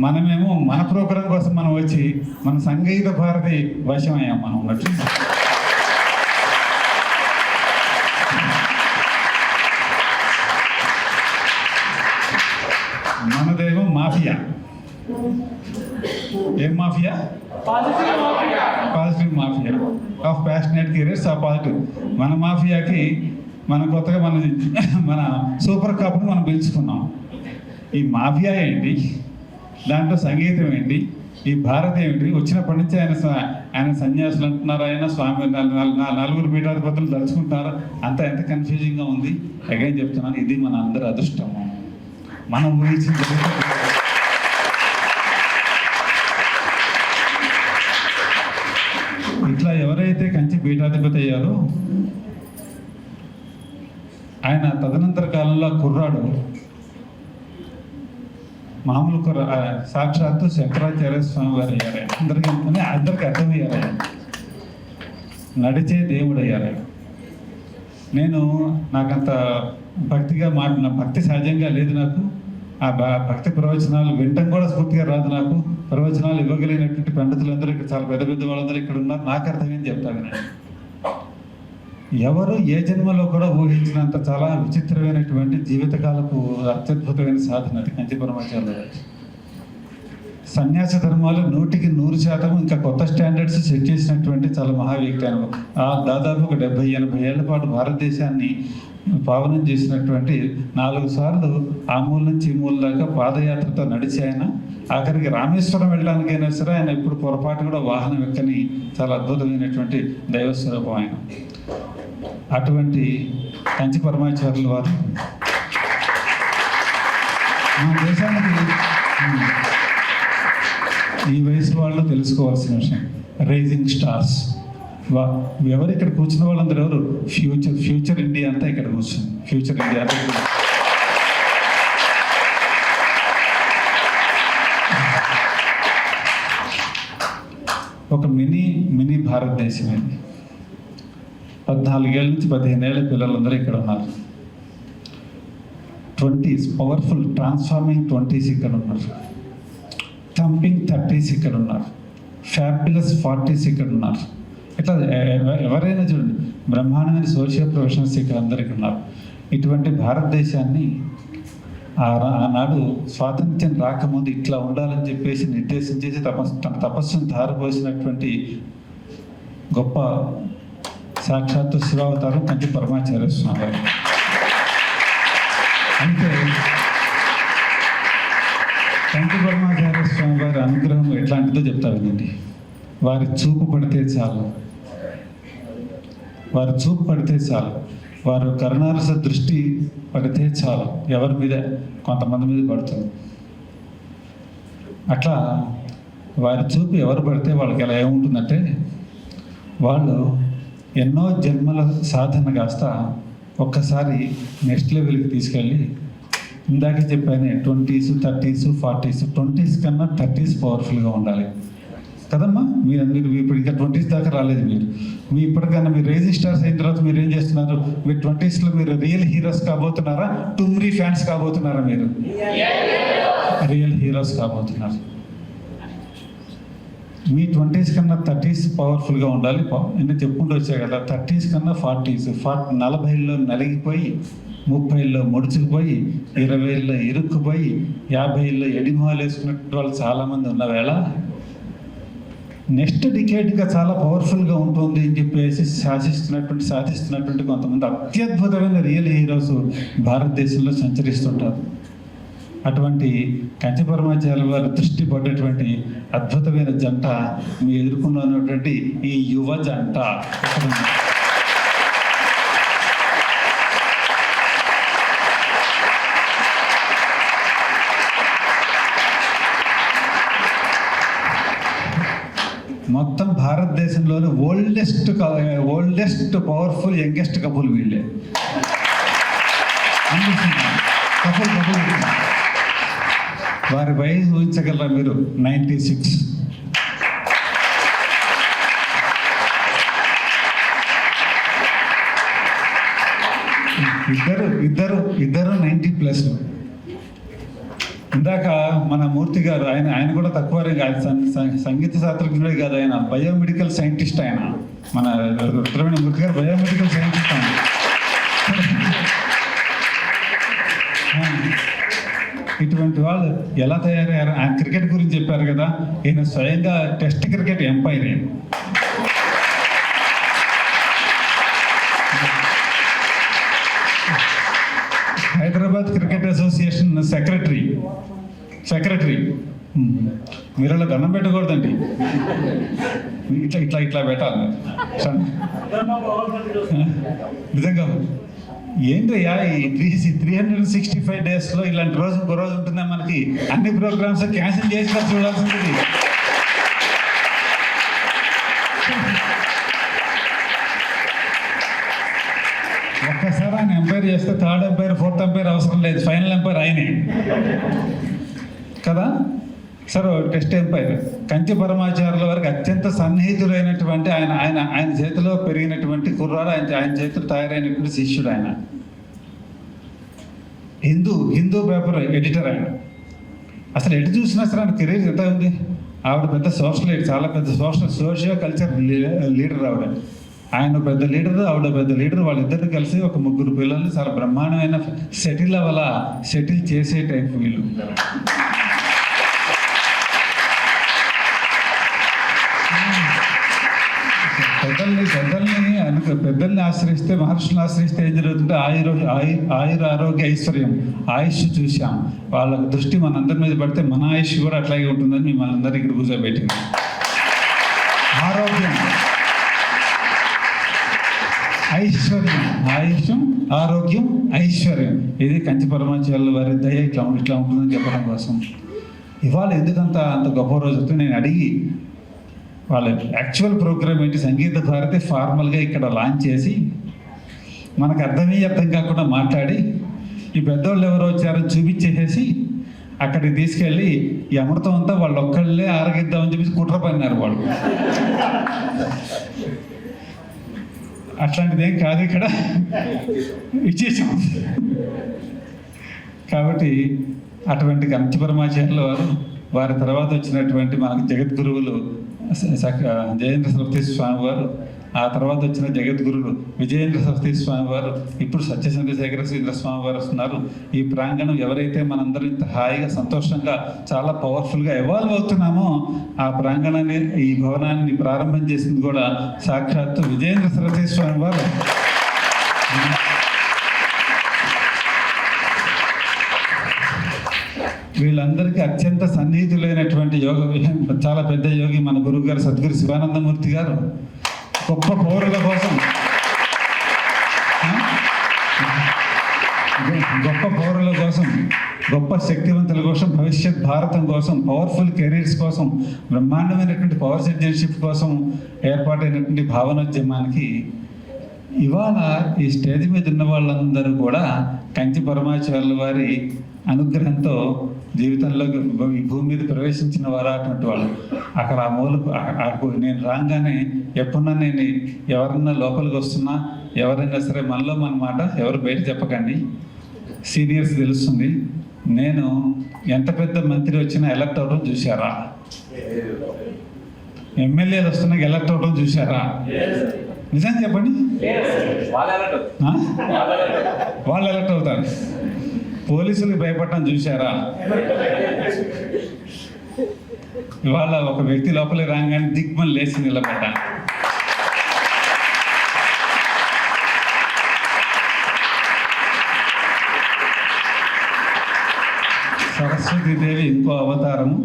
మనమేమో మన ప్రోగ్రాం కోసం మనం వచ్చి మన సంగీత భారతి వశం అయ్యాం మనం ఉన్నట్టు. మనదేమో మాఫియా. ఏం mafia? Positive mafia of passionate careers of positive. మన మాఫియాకి మన కొత్తగా మన సూపర్ కప్ను మనం పిలుచుకున్నాం. ఈ మాఫియా ఏంటి, దాంట్లో సంగీతం ఏంటి, ఈ భారత్ ఏమిటి? వచ్చినప్పటి నుంచి ఆయన సన్యాసులు అంటున్నారు, ఆయన స్వామి 4 పీఠాధిపతులు తలుచుకుంటున్నారు. అంతా ఎంత కన్ఫ్యూజింగ్గా ఉంది. అగైన్ చెప్తున్నాను, ఇది మన అందరి అదృష్టము. మనం ఊహించిన ఇట్లా ఎవరైతే కంచి పీఠాధిపతి అయ్యారో ఆయన తదనంతర కాలంలో కుర్రాడు మామూలు సాక్షాత్తు శంకరాచార్య స్వామి వారు అయ్యారు. అందరికీ అర్థమయ్యారు. నడిచే దేవుడు అయ్యారు. నేను నాకంత భక్తిగా నా భక్తి సహజంగా లేదు. నాకు ఆ భక్తి ప్రవచనాలు వినటం కూడా స్ఫూర్తిగా రాదు. నాకు ప్రవచనాలు ఇవ్వగలిగినటువంటి పండితులందరూ ఇక్కడ చాలా పెద్ద పెద్ద వాళ్ళందరూ ఇక్కడ ఉన్నారు. నాకు అర్థమైంది చెప్తాను నేను. ఎవరు ఏ జన్మలో కూడా ఊహించినంత చాలా విచిత్రమైనటువంటి జీవితకాలపు అత్యద్భుతమైన సాధన అది కంచి పరమాచార్యులు. సన్యాస ధర్మాలు 100% ఇంకా కొత్త స్టాండర్డ్స్ సెట్ చేసినటువంటి చాలా మహా వ్యక్తి ఆయన. దాదాపు ఒక 70-80 ఏళ్ల పాటు భారతదేశాన్ని పావనం చేసినటువంటి 4 సార్లు ఆ మూల నుంచి ఈ మూల దాకా పాదయాత్రతో నడిచి ఆయన ఆఖరికి రామేశ్వరం వెళ్ళడానికైనా సరే ఆయన ఇప్పుడు పొరపాటు కూడా వాహనం ఎక్కని చాలా అద్భుతమైనటువంటి దైవస్వరూపం ఆయన. అటువంటి కంచి పరమాచార్యుల వారు మన దేశానికి ఈ వయసు వాళ్ళు తెలుసుకోవాల్సిన విషయం, రైజింగ్ స్టార్స్. ఎవరు ఇక్కడ కూర్చున్న వాళ్ళందరూ ఎవరు? ఫ్యూచర్ ఇండియా అంతా ఇక్కడ కూర్చుంది. ఫ్యూచర్ ఇండియా అంతా ఒక మినీ భారతదేశం ఇది. 14 ఏళ్ళ నుంచి 15 ఏళ్ళ పిల్లలందరూ ఇక్కడ ఉన్నారు. 20s పవర్ఫుల్ ట్రాన్స్ఫార్మింగ్ 20s ఇక్కడ ఉన్నారు. థంపింగ్ 30s ఇక్కడ ఉన్నారు. ఫ్యాబులస్ 40s ఇక్కడ ఉన్నారు. ఇట్లా ఎవరైనా చూడండి, బ్రహ్మాండమైన సోషల్ ప్రొఫెషనల్స్ ఇక్కడ అందరు ఇక్కడ ఉన్నారు. ఇటువంటి భారతదేశాన్ని ఆనాడు స్వాతంత్ర్యం రాకముందు ఇట్లా ఉండాలని చెప్పేసి నిర్దేశించేసి తన తపస్సును ధారపోసినటువంటి గొప్ప సాక్షాత్తు శివావతారం కంచి పరమాచార్య స్వామి వారు. అంటే కంచి పరమాచార్య స్వామి వారి అనుగ్రహం ఎట్లాంటిదో చెప్తా వినండి. వారి చూపు పడితే చాలు, వారి చూపు పడితే చాలు, వారు కరుణారస దృష్టి పడితే చాలు, ఎవరి మీద కొంతమంది మీద పడుతుంది. అట్లా వారి చూపు ఎవరు పడితే వాళ్ళకి ఎలా ఏముంటుందంటే, వాళ్ళు ఎన్నో జన్మల సాధన కాస్త ఒక్కసారి నెక్స్ట్ లెవెల్కి తీసుకెళ్ళి, ఇందాక చెప్పాను 20s 30s 40s 20s కన్నా 30s పవర్ఫుల్గా ఉండాలి కదమ్మా. మీరు ఇప్పుడు ఇంకా 20s దాకా రాలేదు. మీ ఇప్పటికన్నా మీరు రైజింగ్ స్టార్స్ అయిన తర్వాత మీరు ఏం చేస్తున్నారు? మీరు 20sలో మీరు రియల్ హీరోస్ కాబోతున్నారా? టుమ్రీ ఫ్యాన్స్ కాబోతున్నారా? మీరు రియల్ హీరోస్ కాబోతున్నారు. మీ 20s కన్నా 30s పవర్ఫుల్గా ఉండాలి. నేను చెప్పుకుంటూ వచ్చాయి కదా, 30s కన్నా 40s 40లో నలిగిపోయి, 30లో ముడుచుకుపోయి, 20లో ఇరుక్కుపోయి, 50లో ఎడిమాలు వేసుకున్నట్టు వాళ్ళు చాలామంది ఉన్న వేళ నెక్స్ట్ డికేడ్గా చాలా పవర్ఫుల్గా ఉంటుంది అని చెప్పేసి సాధిస్తున్నటువంటి కొంతమంది అత్యద్భుతమైన రియల్ హీరోస్ భారతదేశంలో సంచరిస్తుంటారు. అటువంటి కంచి పరమాచార్యుల వారి దృష్టి పడ్డటువంటి అద్భుతమైన జంట మీ ఎదుర్కొన్నటువంటి ఈ యువ జంట. మొత్తం భారతదేశంలోని ఓల్డెస్ట్ పవర్ఫుల్ యంగెస్ట్ కపుల్ వీళ్ళే. కపుల్ వారి వయసు ఊహించగలరా మీరు? 96. ఇద్దరు 90+. ఇందాక మన మూర్తి గారు ఆయన కూడా తక్కువనే కాదు, సంగీత శాస్త్రజ్ఞుడే కాదు, ఆయన బయోమెడికల్ సైంటిస్ట్. ఆయన మన రుద్రవేణి మూర్తి గారు బయోమెడికల్ సైంటిస్ట్. ఇటువంటి వాళ్ళు ఎలా తయారయ్యారు? ఆయన క్రికెట్ గురించి చెప్పారు కదా, ఈయన స్వయంగా test cricket umpire. Hyderabad cricket association secretary. మీరు అలా దండం పెట్టకూడదండి, ఇట్లా పెట్టాలి నిజంగా. ఏంటయ్యా ఈ 365 డేస్లో ఇలాంటి రోజు ఇంకో రోజు ఉంటుందా? మనకి అన్ని ప్రోగ్రామ్స్ క్యాన్సిల్ చేసి చూడాల్సింది. ఒక్కసారి ఆయన ఎంపైర్ చేస్తే 3rd ఎంపైర్ 4th ఎంపైర్ అవసరం లేదు, ఫైనల్ ఎంపైర్ ఆయనే కదా. సరే, టెస్ట్ ఎంపైర్ కంచి పరమాచార్యుల వారికి అత్యంత సన్నిహితుడైనటువంటి ఆయన చేతిలో పెరిగినటువంటి కుర్రాడు, ఆయన చేతిలో తయారైనటువంటి శిష్యుడు. ఆయన హిందూ పేపర్ ఎడిటర్. ఆయన అసలు ఎటు చూసినా సరే ఆయన కెరీర్ ఎంత ఉంది. ఆవిడ పెద్ద చాలా పెద్ద సోషియో కల్చర్ లీడర్ ఆవిడ. ఆయన పెద్ద లీడర్, ఆవిడ పెద్ద లీడర్. వాళ్ళిద్దరు కలిసి ఒక 3 పిల్లల్ని చాలా బ్రహ్మాండమైన సెటిల్ చేసే టైప్ వీళ్ళు. పెద్దల్ని ఆశ్రయిస్తే, మహర్షులను ఆశ్రయిస్తే ఏం జరుగుతుంటే ఆయుర ఆరోగ్య ఐశ్వర్యం, ఆయుష్ చూసాం. వాళ్ళ దృష్టి మనందరి మీద పడితే మన ఆయుష్ కూడా అట్లాగే ఉంటుందని మిమ్మల్ని అందరినీ ఇక్కడ కూర్చోబెట్టింది. ఆరోగ్యం, ఐశ్వర్యం, ఆయుష్యం, ఆరోగ్యం, ఐశ్వర్యం, ఇది కంచి పరమాచార్యుల వారి దయ ఇట్లా ఉంటుందని చెప్పడం కోసం. ఇవాళ ఎందుకంత గొప్ప రోజు నేను అడిగి, వాళ్ళ యాక్చువల్ ప్రోగ్రామ్ ఏంటి, సంగీత భారతి ఫార్మల్గా ఇక్కడ లాంచ్ చేసి మనకు అర్థం కాకుండా మాట్లాడి ఈ పెద్దోళ్ళు ఎవరో వచ్చారని చూపించేసేసి అక్కడికి తీసుకెళ్ళి ఈ అమృతం అంతా వాళ్ళు ఒక్కళ్ళే ఆరగిద్దామని చెప్పేసి కుట్ర పన్నారు వాళ్ళు. అట్లాంటిది ఏం కాదు, ఇక్కడ ఇచ్చేసాం. కాబట్టి అటువంటి కంచి పరమాచార్యుల వారి తర్వాత వచ్చినటువంటి మనకు జగద్గురువులు జయేంద్ర సరస్వతి స్వామి వారు, ఆ తర్వాత వచ్చిన జగద్గురువులు విజయేంద్ర సరస్వతి స్వామి వారు, ఇప్పుడు సత్యచంద్రశేఖర శ్రీధర స్వామి వారు వస్తున్నారు. ఈ ప్రాంగణం ఎవరైతే మనందరూ ఇంత హాయిగా సంతోషంగా చాలా పవర్ఫుల్గా ఎవాల్వ్ అవుతున్నామో, ఆ ప్రాంగణాన్ని, ఈ భవనాన్ని ప్రారంభం చేసింది కూడా సాక్షాత్తు విజయేంద్ర సరస్వతి స్వామి వారు. వీళ్ళందరికీ అత్యంత సన్నిహితులైనటువంటి యోగ, చాలా పెద్ద యోగి మన గురువు గారు సద్గురు శివానందమూర్తి గారు గొప్ప పౌరుల కోసం, గొప్ప శక్తివంతుల కోసం, భవిష్యత్ భారతం కోసం, పవర్ఫుల్ కెరీర్స్ కోసం, బ్రహ్మాండమైనటువంటి పవర్ సిటిజన్షిప్ కోసం ఏర్పాటైనటువంటి భావనోద్యమానికి ఇవాళ ఈ స్టేజ్ మీద ఉన్న వాళ్ళందరూ కూడా కంచి పరమాచార్యుల వారి అనుగ్రహంతో జీవితంలో ఈ భూమి మీద ప్రవేశించిన వారు అటువంటి వాళ్ళు. అక్కడ ఆ మూలకు నేను రాగానే ఎప్పుడన్నా నేను ఎవరన్నా లోపలికి వస్తున్నా, ఎవరైనా సరే మనలో మన మాట ఎవరు బయట చెప్పకండి, సీనియర్స్ తెలుస్తుంది. నేను ఎంత పెద్ద మంత్రి వచ్చినా ఎలక్ట్ అవడం చూసారా? ఎమ్మెల్యేలు వస్తున్నా ఎలక్ట్ అవడం చూసారా? నిజం చెప్పండి. వాళ్ళు ఎలక్ట్ అవుతారు. పోలీసులకు భయపడటం చూసారా? ఇవాళ ఒక వ్యక్తి లోపలికి రాగానే దిగ్మని లేచి నిలబడ్డా. సరస్వతీదేవి ఇంకో అవతారము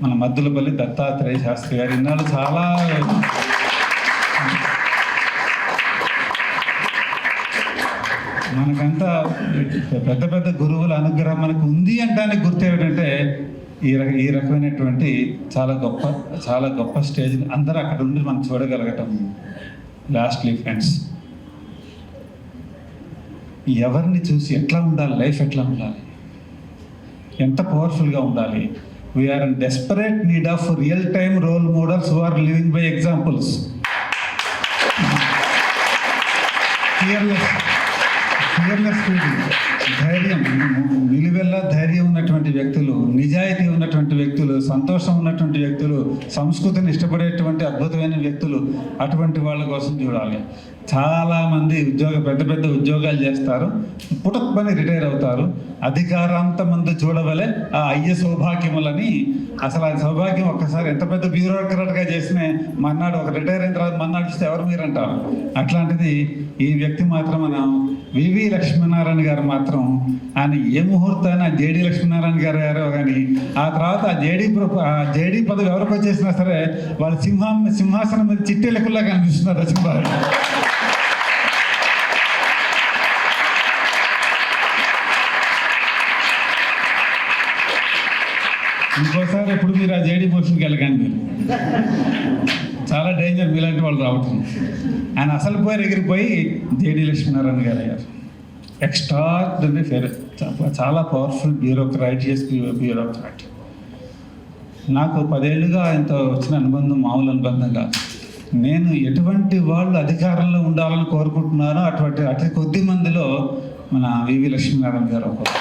మన మద్దులపల్లి దత్తాత్రేయ శాస్త్రి గారు. ఇన్నాళ్ళు చాలా మనకంతా పెద్ద పెద్ద గురువుల అనుగ్రహం మనకు ఉంది అంటానికి గుర్తు ఏమిటంటే ఈ రకమైనటువంటి చాలా గొప్ప స్టేజ్ అందరూ అక్కడ ఉండి మనం చూడగలగటం. లాస్ట్లీ ఫ్రెండ్స్, ఎవరిని చూసి ఎట్లా ఉండాలి, లైఫ్ ఎట్లా ఉండాలి, ఎంత పవర్ఫుల్గా ఉండాలి. We're in desperate need of real time role models who are living by examples. Fearless ధైర్యం, నిలువెల్లా ధైర్యం ఉన్నటువంటి వ్యక్తులు, నిజాయితీ ఉన్నటువంటి వ్యక్తులు, సంతోషం ఉన్నటువంటి వ్యక్తులు, సంస్కృతిని ఇష్టపడేటువంటి అద్భుతమైన వ్యక్తులు, అటువంటి వాళ్ళ కోసం చూడాలి. చాలామంది పెద్ద పెద్ద ఉద్యోగాలు చేస్తారు, పుటప్పని రిటైర్ అవుతారు. అధికారాంత మంది చూడవలే ఆ అయ్య సౌభాగ్యములని. అసలు ఆ సౌభాగ్యం ఒక్కసారి ఎంత పెద్ద బ్యూరోక్రాట్గా చేసినా మన్నాడు ఒక రిటైర్ అయిన తర్వాత మన్నాడు చూస్తే ఎవరు మీరు అంటారు. అట్లాంటిది ఈ వ్యక్తి మాత్రం మనం వివి లక్ష్మీనారాయణ గారు మాత్రం, ఆయన ఏ ముహూర్తాన్ని ఆ జేడి లక్ష్మీనారాయణ గారు కానీ ఆ తర్వాత ఆ జేడి పదవి ఎవరికి వచ్చేసినా సరే వాళ్ళ సింహాసనం మీద చిట్టెలకుల్లా కనిపిస్తున్నారు రచనబాబు. ఇంకోసారి ఎప్పుడు మీరు ఆ జేడీ పోషన్కి వెళ్ళకండి, మీరు చాలా డేంజర్ మీలాంటి వాళ్ళు రావటం. ఆయన అసలు పేరు ఎగిరిపోయి జేడీ లక్ష్మీనారాయణ గారు అయ్యారు. ఎక్స్ట్రాడినరీ ఫేర్, చాలా పవర్ఫుల్ బ్యూరోక్రాట్. నాకు 10 ఏళ్ళుగా ఆయనతో వచ్చిన అనుబంధం మామూలు అనుబంధం కాదు. నేను ఎటువంటి వాళ్ళు అధికారంలో ఉండాలని కోరుకుంటున్నానో అతి కొద్ది మందిలో మన వివి లక్ష్మీనారాయణ గారు ఒకరు.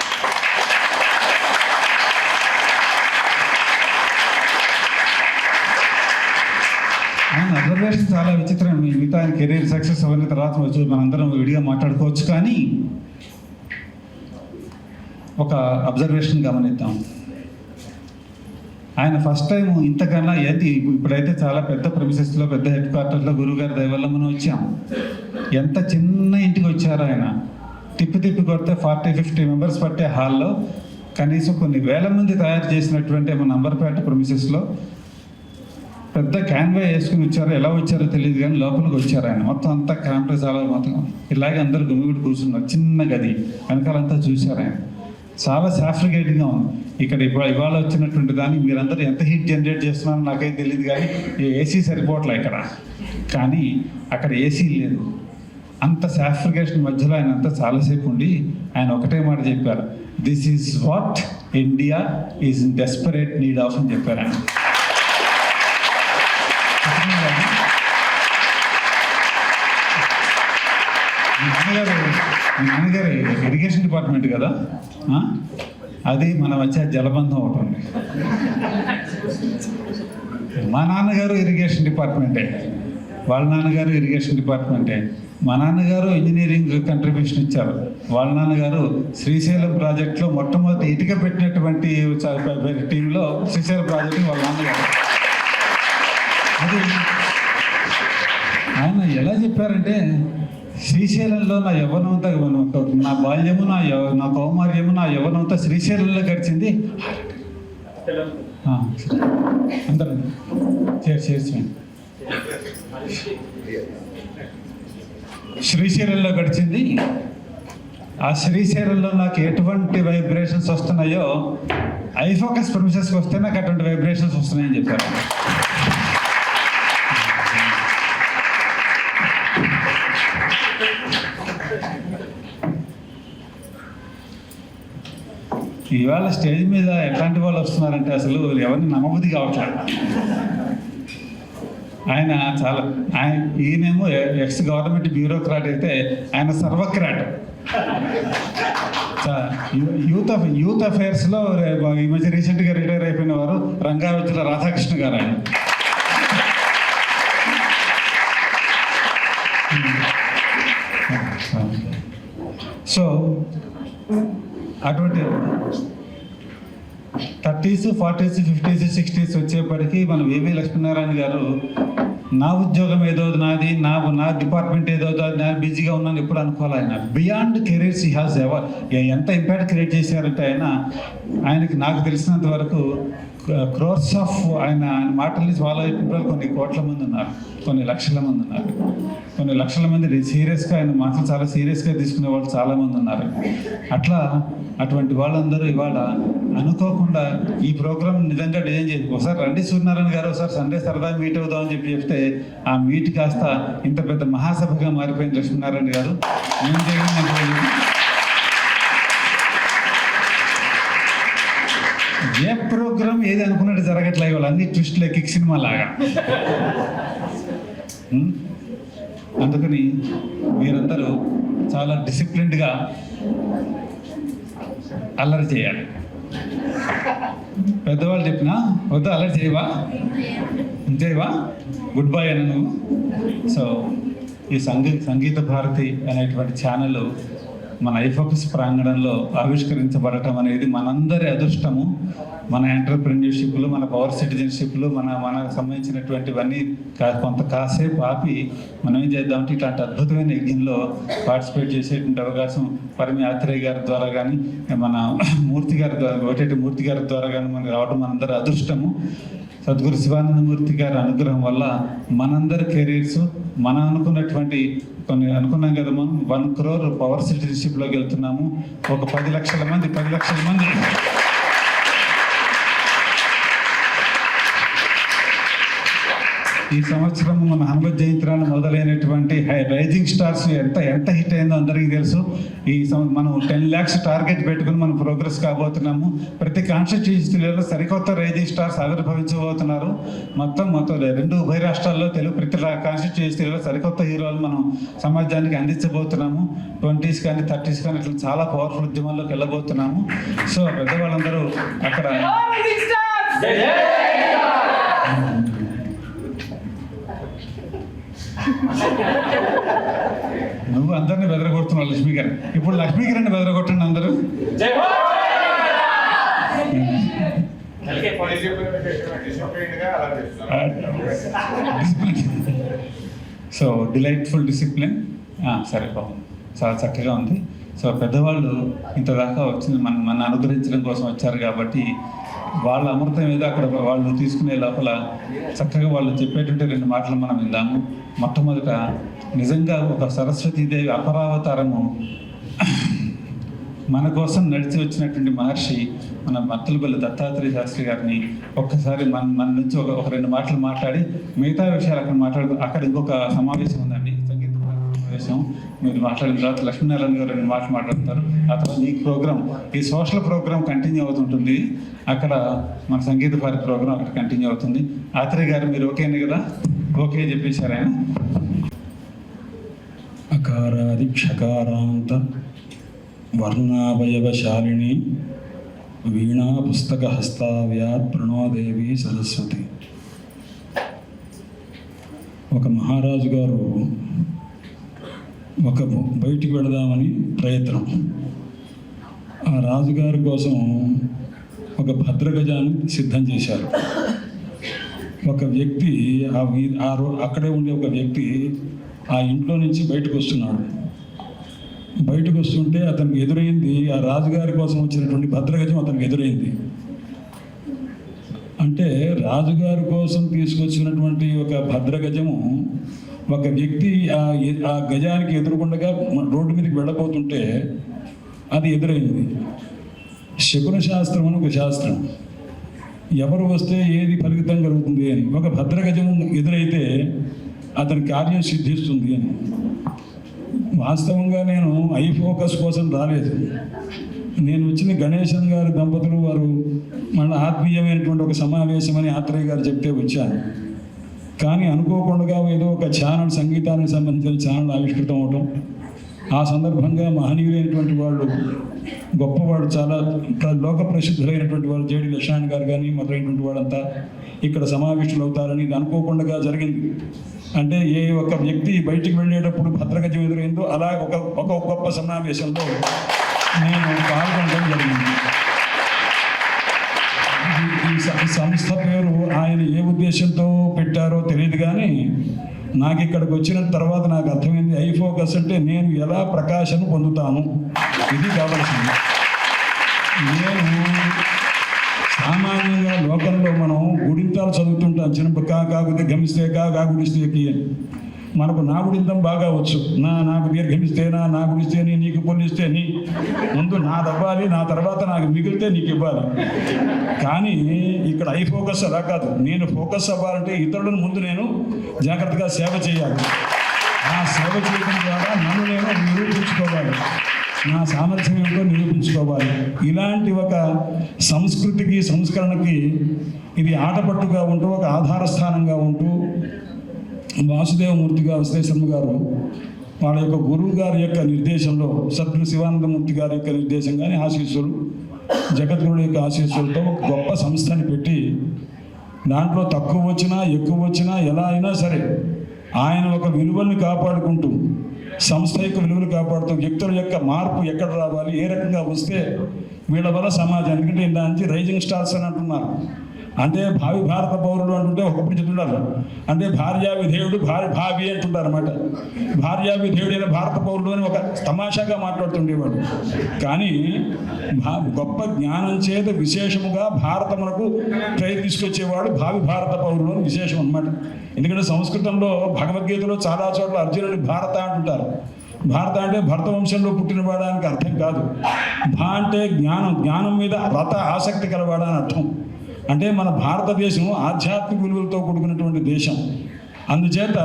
ఆయన అబ్జర్వేషన్ చాలా విచిత్రం. మిగతా ఆయన కెరీర్ సక్సెస్ అవన్నీ తర్వాత వచ్చి మనందరం విడిగా మాట్లాడుకోవచ్చు. కానీ ఒక అబ్జర్వేషన్ గమనిద్దాం. ఆయన ఫస్ట్ టైం ఇంతకన్నా ఏది ఇప్పుడైతే చాలా పెద్ద ప్రెమిసెస్లో పెద్ద హెడ్ క్వార్టర్లో గురువుగారి దయ వల్ల మనం వచ్చాం. ఎంత చిన్న ఇంటికి వచ్చారు ఆయన. తిప్పి కొడితే 40-50 మెంబర్స్ పట్టే హాల్లో కనీసం కొన్ని వేల మంది తయారు చేసినటువంటి మన నంబర్పేట ప్రెమిసెస్లో పెద్ద క్యాన్వా వేసుకుని వచ్చారు. ఎలా వచ్చారో తెలియదు కానీ లోపలికి వచ్చారు ఆయన. మొత్తం అంతా క్యాంపస్ చాలా మొత్తం ఇలాగే అందరు గుమిగుడు కూర్చున్నారు. చిన్న గది వెనకాలంతా చూశారు ఆయన. చాలా సాఫ్రిగేట్గా ఉంది. ఇక్కడ ఇవాళ వచ్చినటువంటి దానికి మీరందరూ ఎంత హీట్ జనరేట్ చేస్తున్నారో నాకైతే తెలియదు కానీ ఏసీ సరిపోవట్లే ఇక్కడ. కానీ అక్కడ ఏసీ లేదు. అంత సాఫ్రిగేషన్ మధ్యలో ఆయన అంతా చాలాసేపు ఉండి ఆయన ఒకటే మాట చెప్పారు, this is what India is in desperate need of అని చెప్పారు ఆయన. మీ నాన్నగారు ఇరిగేషన్ డిపార్ట్మెంట్ కదా, అది మన వచ్చే జలబంధం ఒకటి ఉంది. మా నాన్నగారు ఇరిగేషన్ డిపార్ట్మెంటే, వాళ్ళ నాన్నగారు ఇరిగేషన్ డిపార్ట్మెంటే. మా నాన్నగారు ఇంజనీరింగ్ కంట్రిబ్యూషన్ ఇచ్చారు. వాళ్ళ నాన్నగారు శ్రీశైలం ప్రాజెక్టులో మొట్టమొదటి ఇటుక పెట్టినటువంటి టీంలో శ్రీశైలం ప్రాజెక్టు వాళ్ళ నాన్నగారు. అది ఆయన ఎలా చెప్పారంటే, శ్రీశైలంలో నా యవ్వనంతా, నా బాల్యము, నా కౌమార్యము, నా యవ్వనంతా శ్రీశైలంలో గడిచింది. అందరూ చేర్చి శ్రీశైలంలో గడిచింది. ఆ శ్రీశైలంలో నాకు ఎటువంటి వైబ్రేషన్స్ వస్తున్నాయో ఐఫోకస్ ప్రెమిసెస్కి వస్తే నాకు అటువంటి వైబ్రేషన్స్ వస్తున్నాయని చెప్పారు. ఇవాళ స్టేజ్ మీద ఎట్లాంటి వాళ్ళు వస్తున్నారంటే అసలు ఎవరిని నమ్మబుద్ధి కావట్లేదు. ఈయనేమో ఎక్స్ గవర్నమెంట్ బ్యూరోక్రాట్ అయితే ఆయన సర్వక్రాట్. యూత్ అఫైర్స్లో ఈ మధ్య రీసెంట్గా రిటైర్ అయిపోయిన వారు రంగావతిలో రాధాకృష్ణ గారు ఆయన. సో అటువంటి 30s, 40s, 50s, 60s వచ్చేప్పటికీ మన వివి లక్ష్మీనారాయణ గారు నా ఉద్యోగం ఏదో నాది, నా డిపార్ట్మెంట్ ఏదో నేను బిజీగా ఉన్నాను ఎప్పుడు అనుకోవాలి. ఆయన beyond careers he has ever ఎంత ఇంపాక్ట్ క్రియేట్ చేశారంటే ఆయనకి నాకు తెలిసినంత వరకు క్రోర్స్ ఆఫ్ ఆయన మాటల్ని ఫాలో అయిన కొన్ని కోట్ల మంది ఉన్నారు, కొన్ని లక్షల మంది ఉన్నారు, కొన్ని లక్షల మంది సీరియస్గా ఆయన మాటలు చాలా సీరియస్గా తీసుకునే వాళ్ళు చాలామంది ఉన్నారు. అటువంటి వాళ్ళందరూ ఇవాళ అనుకోకుండా ఈ ప్రోగ్రామ్ నిజంగా డిజైన్ చేసి ఒకసారి రండి సూర్యనారాయణ గారు, ఒకసారి సండే సరదా మీట్ అవుదాం అని చెప్తే ఆ మీట్ కాస్త ఇంత పెద్ద మహాసభగా మారిపోయింది లక్ష్మీనారాయణ గారు. నేను జరిగిన ఏ ప్రోగ్రామ్ ఏది అనుకున్నట్టు జరగట్లే, ఇవాళ అన్ని ట్విస్ట్లే కిక్ సినిమా లాగా. అందుకని మీరందరూ చాలా డిసిప్లిన్డ్గా అల్లరి చేయాలి. పెద్దవాళ్ళు చెప్పినా వద్దు అల్లరి చేయవా గుడ్ బాయ్ అని నువ్వు. సో ఈ సంగీత భారతి అనేటువంటి ఛానల్ మన ఐఫోకస్ ప్రాంగణంలో ఆవిష్కరించబడటం అనేది మనందరి అదృష్టము. మన ఎంటర్ప్రెన్యూర్షిప్లు, మన పవర్ సిటిజన్షిప్లు, మనకు సంబంధించినటువంటివన్నీ కొంత కాసేపు ఆపి మనం ఏం చేద్దామంటే ఇట్లాంటి అద్భుతమైన యజ్ఞంలో పార్టిసిపేట్ చేసేటువంటి అవకాశం పరిమి ఆత్రేయ గారి ద్వారా కానీ, మన మూర్తి గారి ద్వారా, ఒకటి మూర్తి గారి ద్వారా కానీ మనకు రావడం మనందరి అదృష్టము. సద్గురు శివానందమూర్తి గారి అనుగ్రహం వల్ల మనందరి కెరీర్స్ మనం అనుకున్నటువంటి కొన్ని అనుకున్నాం కదా, మనం 1 crore పవర్ సిటిజన్షిప్లోకి వెళ్తున్నాము. ఒక 10 లక్షల మంది ఈ సంవత్సరం మన హనుమత్ జయంత్రాన్ని మొదలైనటువంటి రైజింగ్ స్టార్స్ ఎంత హిట్ అయిందో అందరికీ తెలుసు. మనం 10 lakhs టార్గెట్ పెట్టుకుని మనం ప్రోగ్రెస్ కాబోతున్నాము. ప్రతి కాన్స్టిట్యూన్సీలలో సరికొత్త రైజింగ్ స్టార్స్ ఆవిర్భవించబోతున్నారు. మొత్తం 2 ఉభయ రాష్ట్రాల్లో ప్రతి కాన్స్టిట్యూన్సీలలో సరికొత్త హీరోలు మనం సమాజానికి అందించబోతున్నాము. 20s కానీ 30s కానీ ఇట్లా చాలా పవర్ఫుల్ ఉద్యమాల్లోకి వెళ్ళబోతున్నాము. సో పెద్దవాళ్ళందరూ అక్కడ నువ్వు అందరినీ బెదరగొడుతున్నావు లక్ష్మీ గారు. ఇప్పుడు లక్ష్మీ గారిని బెదరగొట్టండి అందరూ. సో డిలైట్ఫుల్ డిసిప్లిన్, సరే బాగుంది, చాలా చక్కగా ఉంది. సో పెద్దవాళ్ళు ఇంతదాకా వచ్చింది మన అనుగ్రహించడం కోసం వచ్చారు కాబట్టి వాళ్ళ అమృతం ఏదో అక్కడ వాళ్ళు తీసుకునే లోపల చక్కగా వాళ్ళు చెప్పేటువంటి 2 మాటలు మనం విందాము. మొట్టమొదట నిజంగా ఒక సరస్వతీదేవి అపరావతారము మన కోసం నడిచి వచ్చినటువంటి మహర్షి మన మత్తలపల్లి దత్తాత్రేయ శాస్త్రి గారిని ఒక్కసారి మన నుంచి ఒక 2 మాటలు మాట్లాడి మిగతా విషయాలు అక్కడ అక్కడ ఇంకొక సమావేశం ఉందండి, సంగీత సమావేశం. మీరు మాట్లాడిన తర్వాత లక్ష్మీనారాయణ గారు 2 మాటలు మాట్లాడతారు. ఆ తర్వాత ఈ ప్రోగ్రామ్, ఈ సోషల్ ప్రోగ్రామ్ కంటిన్యూ అవుతుంటుంది. అక్కడ మన సంగీత భారీ ప్రోగ్రామ్ అక్కడ కంటిన్యూ అవుతుంది. ఆత్రేయ గారు మీరు ఓకేనే కదా? ఓకే చెప్పేశారు ఆయన. అకారాది క్షకారాంత వర్ణావయవశాలిని వీణా పుస్తక హస్తావ్యాత్ ప్రణోదేవి సరస్వతి. ఒక మహారాజు గారు బయటికి వెళదామని ప్రయత్నం. ఆ రాజుగారి కోసం ఒక భద్రగజాన్ని సిద్ధం చేశారు. ఒక వ్యక్తి అక్కడే ఉండే ఒక వ్యక్తి ఆ ఇంట్లో నుంచి బయటకు వస్తున్నాడు. బయటకు వస్తుంటే అతనికి ఎదురైంది, ఆ రాజుగారి కోసం వచ్చినటువంటి భద్రగజం అతనికి ఎదురైంది. అంటే రాజుగారి కోసం తీసుకొచ్చినటువంటి ఒక భద్రగజము ఒక వ్యక్తి ఆ గజానికి ఎదురుకుండగా రోడ్డు మీదకి వెళ్ళబోతుంటే అది ఎదురైంది. శకున శాస్త్రం అని ఒక శాస్త్రం, ఎవరు వస్తే ఏది ఫలితం కలుగుతుంది అని. ఒక భద్రగజము ఎదురైతే అతని కార్యం సిద్ధిస్తుంది అని. వాస్తవంగా నేను ఐ ఫోకస్ కోసం రాలేదు. నేను వచ్చిన గణేశన్ గారి దంపతులు వారు మన ఆత్మీయమైనటువంటి ఒక సమావేశం అని ఆత్రేయ గారు చెప్తే వచ్చాను. కానీ అనుకోకుండా ఏదో ఒక ఛానల్, సంగీతానికి సంబంధించిన ఛానల్ ఆవిష్కృతం అవటం, ఆ సందర్భంగా మహనీయులైనటువంటి వాళ్ళు, గొప్పవాడు, చాలా లోక ప్రసిద్ధులైనటువంటి వాళ్ళు జేడి లక్ష్మణ్ గారు కానీ మొదలైనటువంటి వాళ్ళంతా ఇక్కడ సమావేశులు అవుతారని ఇది అనుకోకుండా జరిగింది. అంటే ఏ ఒక్క వ్యక్తి బయటికి వెళ్ళేటప్పుడు భద్రగజం ఎదురైందో అలా ఒక గొప్ప సమావేశంలో నేను పాల్గొనడం జరిగింది. ఈ సంస్థ పేరు ఆయన ఏ ఉద్దేశంతో పెట్టారో తెలియదు, కానీ నాకు ఇక్కడికి వచ్చిన తర్వాత నాకు అర్థమైంది, ఐ ఫోకస్ అంటే నేను ఎలా ప్రకాశను పొందుతాను, ఇది కావాల్సింది. నేను సామాన్యంగా లోకంలో మనం గుడింతాలు చదువుతుంటాం, చిన్నప్పుడు కాకుతే గమిస్తే కా గుడిస్తే కి అని. మనకు నా గుడింతం బాగా వచ్చు, నాకు దీర్ఘమిస్తే నా గుడిస్తే నీకు పొల్లిస్తే నీ, ముందు నాదవ్వాలి, నా తర్వాత నాకు మిగిలితే నీకు ఇవ్వాలి. కానీ ఇక్కడ ఐ ఫోకస్ అలా కాదు. నేను ఫోకస్ అవ్వాలంటే ఇతరులను ముందు నేను జాగ్రత్తగా సేవ చేయాలి. ఆ సేవ చేయడం ద్వారా నన్ను నేను నిరూపించుకోవాలి, నా సామర్థ్యం ఏమిటో నిరూపించుకోవాలి. ఇలాంటి ఒక సంస్కృతికి, సంస్కరణకి ఇది ఆటపట్టుగా ఉంటూ, ఒక ఆధార స్థానంగా ఉంటూ, వాసుదేవమూర్తి గారు, వసుదేశర్మ గారు వాళ్ళ యొక్క గురువు గారి యొక్క నిర్దేశంలో, సద్గురు శివానందమూర్తి గారి యొక్క నిర్దేశంగానే ఆశీస్సులు, జగద్గురుడు యొక్క ఆశీస్సులతో ఒక గొప్ప సంస్థని పెట్టి, దాంట్లో తక్కువ వచ్చినా ఎక్కువ వచ్చినా ఎలా అయినా సరే ఆయన ఒక విలువల్ని కాపాడుకుంటూ, సంస్థ యొక్క విలువలు కాపాడుతూ, వ్యక్తుల యొక్క మార్పు ఎక్కడ రావాలి, ఏ రకంగా వస్తే వీళ్ళ వల్ల సమాజం, ఎందుకంటే దానికి రైజింగ్ స్టార్స్ అని అంటున్నారు. అంటే భావి భారత పౌరులు అంటుంటే ఒకప్పుడు చెప్తున్నారు, అంటే భార్యా విధేయుడు భావి అంటుంటారు అన్నమాట. భార్యా విధేయుడైన భారత పౌరుడు అని ఒక తమాషాగా మాట్లాడుతుండేవాడు. కానీ గొప్ప జ్ఞానం చేత విశేషముగా భారతమునకు పేరు తీసుకొచ్చేవాడు భావి భారత పౌరుడు అని విశేషం అన్నమాట. ఎందుకంటే సంస్కృతంలో భగవద్గీతలో చాలా చోట్ల అర్జునుడి భారత అంటుంటారు. భారత అంటే భరత వంశంలో పుట్టినవాడానికి అర్థం కాదు. అంటే జ్ఞానం మీద రత ఆసక్తి కలవాడా అని అర్థం. అంటే మన భారతదేశం ఆధ్యాత్మిక విలువలతో కూడుకున్నటువంటి దేశం. అందుచేత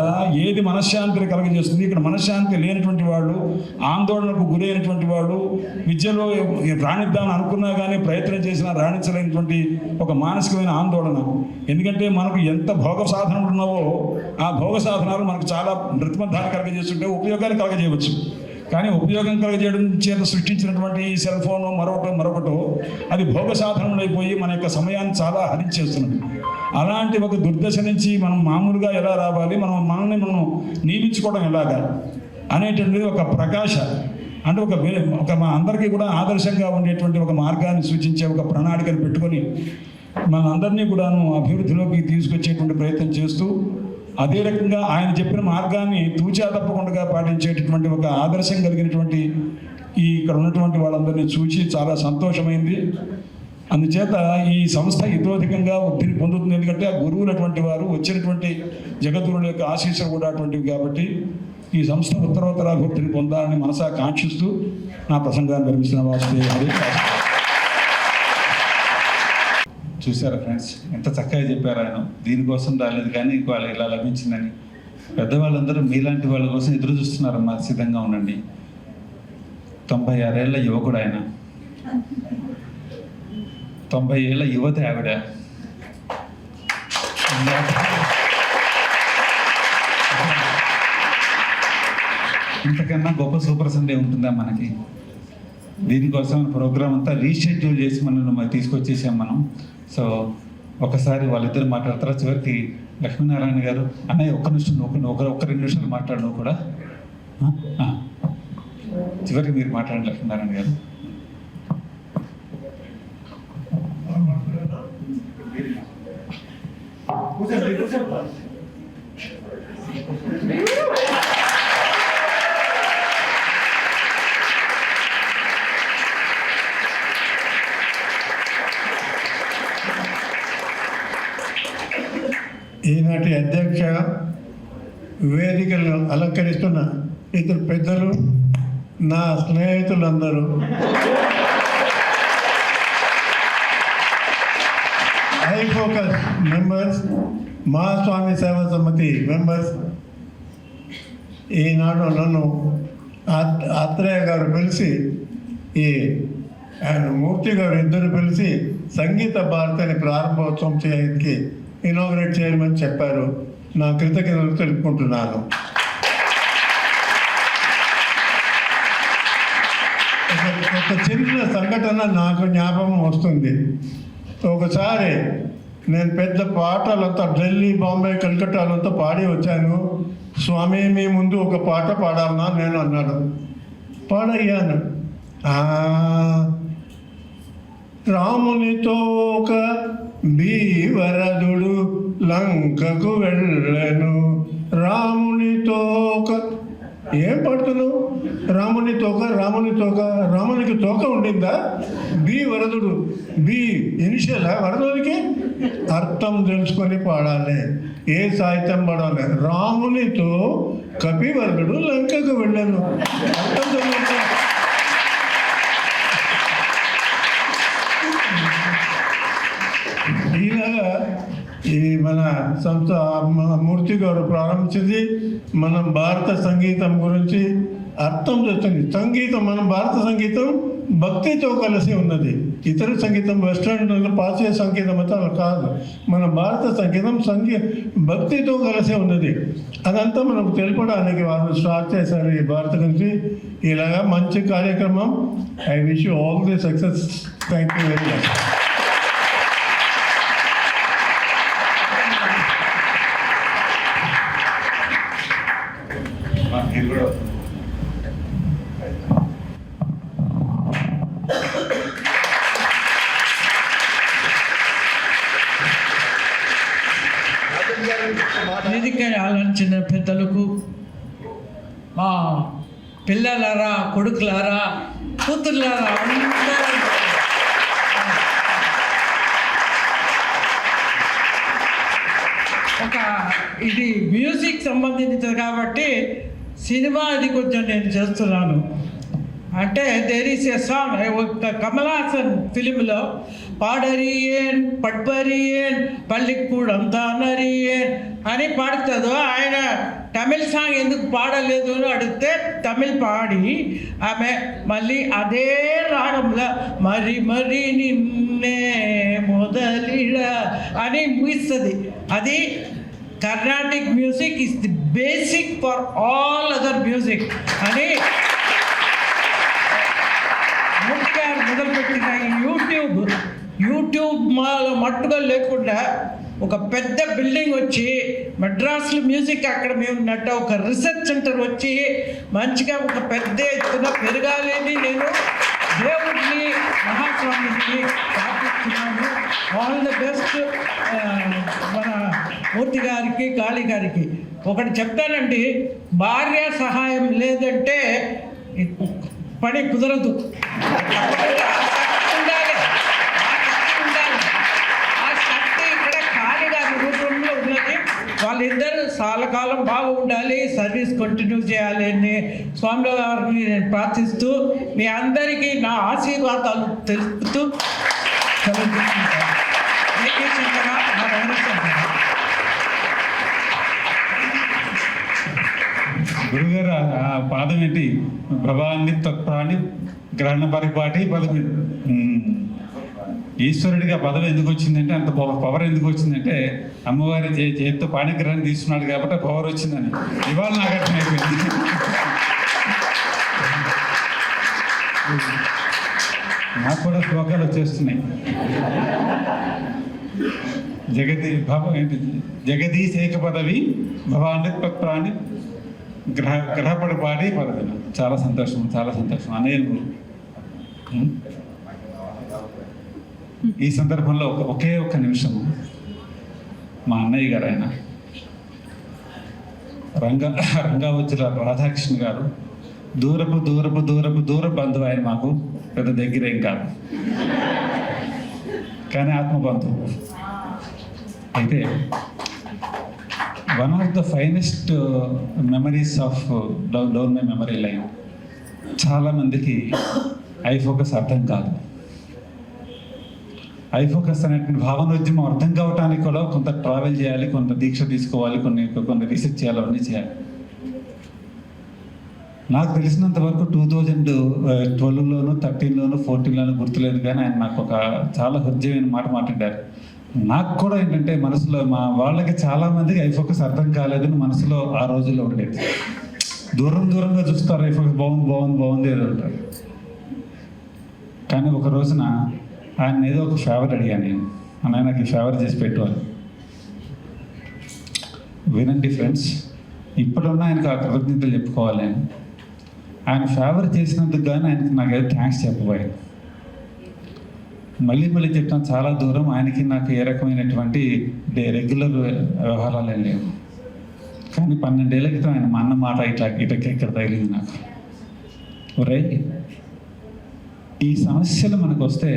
ఏది మనశ్శాంతిని కలగజేస్తుంది, ఇక్కడ మనశ్శాంతి లేనటువంటి వాళ్ళు, ఆందోళనకు గురైనటువంటి వాళ్ళు, విద్యలో రాణిద్దామని అనుకున్నా కానీ ప్రయత్నం చేసినా రాణించలేనటువంటి ఒక మానసికమైన ఆందోళన. ఎందుకంటే మనకు ఎంత భోగ సాధనలు ఉన్నావో ఆ భోగ సాధనాలు మనకు చాలా ప్రతిబంధాన్ని కలగజేస్తుంటే ఉపయోగాలు కలగజేయవచ్చు. కానీ ఉపయోగం కలగజేయడం చేత సృష్టించినటువంటి ఈ సెల్ ఫోను మరొకటో అది భోగ సాధనలు అయిపోయి మన యొక్క సమయాన్ని చాలా హరించేస్తున్నది. అలాంటి ఒక దుర్దశ నుంచి మనం మామూలుగా ఎలా రావాలి, మనల్ని మనం నియమించుకోవడం ఎలాగా అనేటువంటిది ఒక ప్రకాశ, అంటే ఒక మా అందరికీ కూడా ఆదర్శంగా ఉండేటువంటి ఒక మార్గాన్ని సూచించే ఒక ప్రణాళికను పెట్టుకొని మనందరినీ కూడాను అభివృద్ధిలోకి తీసుకొచ్చేటువంటి ప్రయత్నం చేస్తూ అదే రకంగా ఆయన చెప్పిన మార్గాన్ని తూచా తప్పకుండా పాటించేటటువంటి ఒక ఆదర్శం కలిగినటువంటి ఇక్కడ ఉన్నటువంటి వాళ్ళందరినీ చూసి చాలా సంతోషమైంది. అందుచేత ఈ సంస్థ ఇతోధికంగా వృద్ధిని పొందుతుంది. ఎందుకంటే ఆ గురువులు అటువంటి వారు వచ్చినటువంటి జగద్గురుల యొక్క ఆశీస్సులు కూడా అటువంటివి కాబట్టి ఈ సంస్థ ఉత్తరోత్తర అభివృద్ధిని పొందాలని మనసా కాంక్షిస్తూ నా ప్రసంగాన్ని నిర్మిస్తున్న వాసుదేవ. చూసారా ఫ్రెండ్స్, ఎంత చక్కగా చెప్పారు ఆయన. దీనికోసం రాలేదు కానీ వాళ్ళు ఇలా లభించిందని. పెద్దవాళ్ళందరూ మీలాంటి వాళ్ళ కోసం ఎదురు చూస్తున్నారమ్మా, సిద్ధంగా ఉండండి. 96 ఏళ్ల యువకుడు ఆయన, 90 ఏళ్ల యువత ఆవిడ. ఇంతకన్నా గొప్ప సూపర్ సండే ఉంటుందా మనకి? దీనికోసం ప్రోగ్రామ్ అంతా రీషెడ్యూల్ చేసి మనం తీసుకొచ్చేసాం మనం. సో ఒకసారి వాళ్ళిద్దరు మాట్లాడతారా? చివరికి లక్ష్మీనారాయణ గారు, అన్నయ్య ఒక్క నిమిషం ఒక 2 నిమిషాలు మాట్లాడు కూడా. చివరికి మీరు మాట్లాడండి లక్ష్మీనారాయణ గారు. ఈనాటి అధ్యక్ష, వేదికలను అలంకరిస్తున్న ఇద్దరు పెద్దలు, నా స్నేహితులందరూ, ఐ ఫోకస్ మెంబర్స్, మహాస్వామి సేవా సమితి మెంబర్స్, ఈనాడు నన్ను ఆత్రేయ గారు పిలిచి ఆయన మూర్తి గారు ఇద్దరు పిలిచి సంగీత భారతిని ప్రారంభోత్సవం చేయడానికి ఇనాగ్రేట్ చేయమని చెప్పారు. నా కృతజ్ఞతలు తెలుపుకుంటున్నాను. ఒక చిన్న సంఘటన నాకు జ్ఞాపకం వస్తుంది. ఒకసారి నేను పెద్ద పాటలంతా ఢిల్లీ, బాంబే, కలకట్టాలంతా పాడి వచ్చాను. స్వామి మీ ముందు ఒక పాట పాడాలన్నా నేను అన్నాడు. పాడయ్యాను. రామునితో ఒక భీవరదుడు లంకకు వెళ్ళను, రామునితో ఒక ఏం పడుతున్నావు? రాముని తోక రామునికి తోక ఉండిందా? బి వరదుడు, బి ఇనిషియల్ వరదుడికి అర్థం తెలుసుకొని పాడాలి. ఏ సాహిత్యం పాడాలి? రామునితో కపివరదుడు లంకకు వెళ్ళాను, అర్థం తెలుసు. ఇలాగా ఈ మన సంస్థ మూర్తి గారు ప్రారంభించింది. మనం భారత సంగీతం గురించి అర్థం చేస్తుంది. సంగీతం, మన భారత సంగీతం భక్తితో కలిసి ఉన్నది. ఇతర సంగీతం వెస్ట్రన్ పాశ్చాత్య సంగీతం అంతా కాదు. మన భారత సంగీతం భక్తితో కలిసి ఉన్నది. అదంతా మనకు తెలపడానికి వాళ్ళు స్టార్ట్ చేశారు ఈ భారత గురించి. ఇలాగా మంచి కార్యక్రమం. I wish you all the success. Thank you very much. వేదిక ఆలోచించిన పెద్దలకు, మా పిల్లలారా, కొడుకులారా, కూతుర్లారా, ఒక ఇది మ్యూజిక్ సంబంధించింది కాబట్టి సినిమా ఇది కొంచెం నేను చేస్తున్నాను. అంటే దేర్ ఈస్ ఎ సాంగ్, ఒక కమల్ హాసన్ ఫిలింలో పాడరియన్ పడ్బరియన్ పల్లికూడంతా నరియన్ అని పాడుతుందో, ఆయన తమిళ్ సాంగ్ ఎందుకు పాడలేదు అని అడిగితే తమిళ్ పాడి ఆమె మళ్ళీ అదే రాగంలో మరి మరి నిన్నే మొదలిడ అని ముగిస్తుంది. అది Carnatic music is the basic for all other music అని మొదలుపెట్టిన యూట్యూబ్ మట్టుగా లేకుండా ఒక పెద్ద బిల్డింగ్ వచ్చి మద్రాసులో మ్యూజిక్ అకాడమీ ఉన్నట్టు ఒక రీసెర్చ్ సెంటర్ వచ్చి మంచిగా ఒక పెద్ద ఎత్తున పెరగాలని నేను దేవుడిని మహాస్వామిని ప్రార్థిస్తున్నాను. ఆల్ ద బెస్ట్ మన మూర్తి గారికి, కాళీ గారికి. ఒకటి చెప్తానండి, భార్య సహాయం లేదంటే పని కుదరదు. ఉండాలి, ఆ శక్తి ఇక్కడ కాళీ గారి రూపంలో ఉన్నది. వాళ్ళిద్దరు చాలా కాలం బాగా ఉండాలి, సర్వీస్ కంటిన్యూ చేయాలి అని స్వామి గారిని నేను ప్రార్థిస్తూ మీ అందరికీ నా ఆశీర్వాదాలు తెలుపుతూ గురుగారు ఆ పాదం ఏంటి? ప్రభాన్ని తత్వాన్ని గ్రహణ పరిపాటి పదం. ఈశ్వరుడికి ఆ పదవి ఎందుకు వచ్చిందంటే, అంత పవర్ ఎందుకు వచ్చిందంటే అమ్మవారి చేతితో పాణిగ్రహం తీసుకున్నాడు కాబట్టి పవర్ వచ్చిందని ఇవాళ నాకు అర్థమైపోయింది. నాకు కూడా శ్లోకాలు వచ్చేస్తున్నాయి. జగదీశేక పదవి భవాన్ని తత్వాన్ని గ్రహపడిపాటి పదవి. చాలా సంతోషం, చాలా సంతోషం. అనేను ఈ సందర్భంలో ఒకే ఒక్క నిమిషం, మా అన్నయ్య గారు ఆయన రంగావచ్చుల రాధాకృష్ణ గారు దూరపు బంధువు. ఆయన మాకు పెద్ద దగ్గరేం కాదు, కానీ ఆత్మబంధువు. అయితే one of the finest memories of down my memory line. చాలామందికి ఐ ఫోకస్ అర్థం కాదు. ఐ ఫోకస్ అనేటువంటి భావనోద్యమం అర్థం కావటానికి కూడా కొంత ట్రావెల్ చేయాలి, కొంత దీక్ష తీసుకోవాలి, కొన్ని రీసెర్చ్ చేయాలి, అవన్నీ చేయాలి. నాకు తెలిసినంత వరకు 2012లోను 13లోను 14లోను గుర్తులేదు, కానీ ఆయన నాకు ఒక చాలా హృదయమైన మాట మాట్లాడారు. నాకు కూడా ఏంటంటే మనసులో మా వాళ్ళకి చాలామందికి ఐ ఫోకస్ అర్థం కాలేదని మనసులో ఆ రోజుల్లో ఉండేది. దూరంగా చూస్తారు, ఐ ఫోకస్ బాగుంది ఏదో ఉంటారు. కానీ ఒక రోజున ఆయన ఏదో ఒక ఫేవర్ అడిగాను నేను, అన్నయ్య నాకు ఈ ఫేవర్ చేసి పెట్టాలి. వినండి ఫ్రెండ్స్, ఇప్పుడున్న ఆయనకు ఆ కృతజ్ఞతలు చెప్పుకోవాలి నేను. ఆయన ఫేవర్ చేసినందుకు కానీ ఆయనకి నాకైతే థ్యాంక్స్ చెప్పబోయాను. మళ్ళీ చెప్తాను, చాలా దూరం ఆయనకి నాకు ఏ రకమైనటువంటి రెగ్యులర్ వ్యవహారాలు లేవు. కానీ 12 ఏళ్ల క్రితం ఆయన మా అన్న మాట ఇక్కడ తగిలింది నాకు. ఒరే, ఈ సమస్యలు మనకు వస్తే,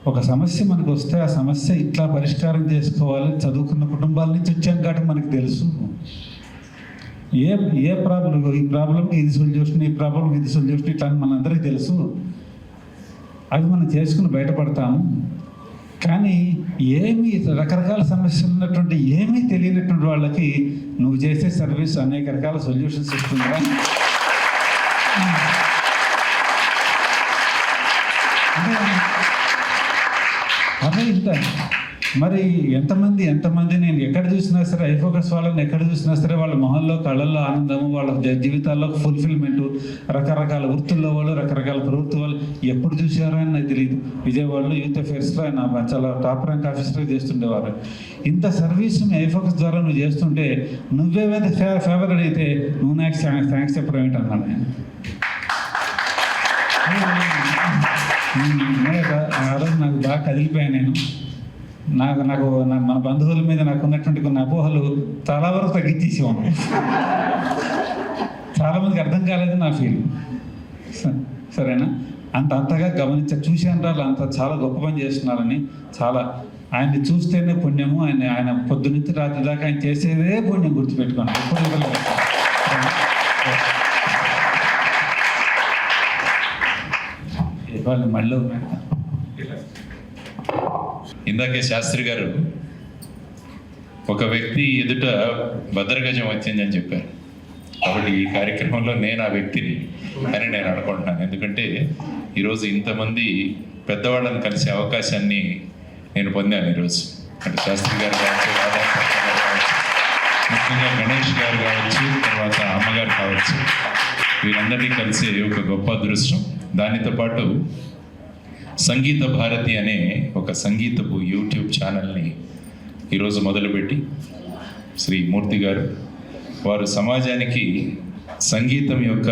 ఒక సమస్య మనకు వస్తే ఆ సమస్య ఇట్లా పరిష్కారం చేసుకోవాలి. చదువుకున్న కుటుంబాల నుంచి వచ్చాం కాబట్టి మనకు తెలుసు ఏ ప్రాబ్లం, ఈ ప్రాబ్లంకి ఇది సొల్యూషన్, ఈ ప్రాబ్లంకి ఇది సొల్యూషన్, ఇట్లా మనందరికీ తెలుసు. అవి మనం చేసుకుని బయటపడతాము. కానీ ఏమీ రకరకాల సమస్యలు ఉన్నటువంటి ఏమీ తెలియనటువంటి వాళ్ళకి నువ్వు చేసే సర్వీస్ అనేక రకాల సొల్యూషన్స్ ఇస్తుందా? అదే ఇంత మరి ఎంతమంది నేను ఎక్కడ చూసినా సరే ఐ ఫోకస్ వాళ్ళని ఎక్కడ చూసినా సరే వాళ్ళ మొహంలో, కళ్ళల్లో ఆనందము, వాళ్ళ జీవితాల్లో ఫుల్ఫిల్మెంటు, రకరకాల వృత్తుల్లో వాళ్ళు, రకరకాల ప్రవృత్తి వాళ్ళు ఎప్పుడు చూసారో అని నాకు తెలియదు. విజయవాడలో యూత్ అఫేర్స్లో ఆయన చాలా టాప్ ర్యాంక్ ఆఫీసర్గా చేస్తుండేవారు. ఇంత సర్వీస్ ఐ ఫోకస్ ద్వారా నువ్వు చేస్తుంటే నువ్వేమైతే ఫేవర్ అడిగితే నువ్వు నాకు థ్యాంక్స్ చెప్పడం ఏంటన్నాను నేను. ఆ రోజు నాకు బాగా కదిలిపోయాను నేను. నాకు మన బంధువుల మీద నాకు ఉన్నటువంటి కొన్ని అపోహలు చాలా వరకు తగ్గించేసేవాను. చాలామందికి అర్థం కాలేదు నా ఫీల్. సరేనా? అంతగా చూశాను వాళ్ళు అంత చాలా గొప్ప పని చేస్తున్నారని. చాలా ఆయన్ని చూస్తేనే పుణ్యము. ఆయన పొద్దునుంచి రాత్రి దాకా ఆయన చేసేదే పుణ్యం, గుర్తుపెట్టుకోండి. ఎప్పుడు ఇవాళ మళ్ళీ ఇందాకే శాస్త్రి గారు ఒక వ్యక్తి ఎదుట భద్రగజం వచ్చిందని చెప్పారు. కాబట్టి ఈ కార్యక్రమంలో నేను ఆ వ్యక్తిని అని నేను అనుకుంటున్నాను. ఎందుకంటే ఈరోజు ఇంతమంది పెద్దవాళ్ళని కలిసే అవకాశాన్ని నేను పొందాను ఈరోజు. అంటే శాస్త్రి గారు కావచ్చు, రాధాకృష్ణ గారు కావచ్చు, ముఖ్యంగా గణేష్ గారు కావచ్చు, తర్వాత అమ్మగారు కావచ్చు, వీరందరినీ కలిసే ఒక గొప్ప అదృష్టం. దానితో పాటు సంగీత భారతి అనే ఒక సంగీతపు యూట్యూబ్ ఛానల్ని ఈరోజు మొదలుపెట్టి శ్రీ మూర్తి గారు వారు సమాజానికి సంగీతం యొక్క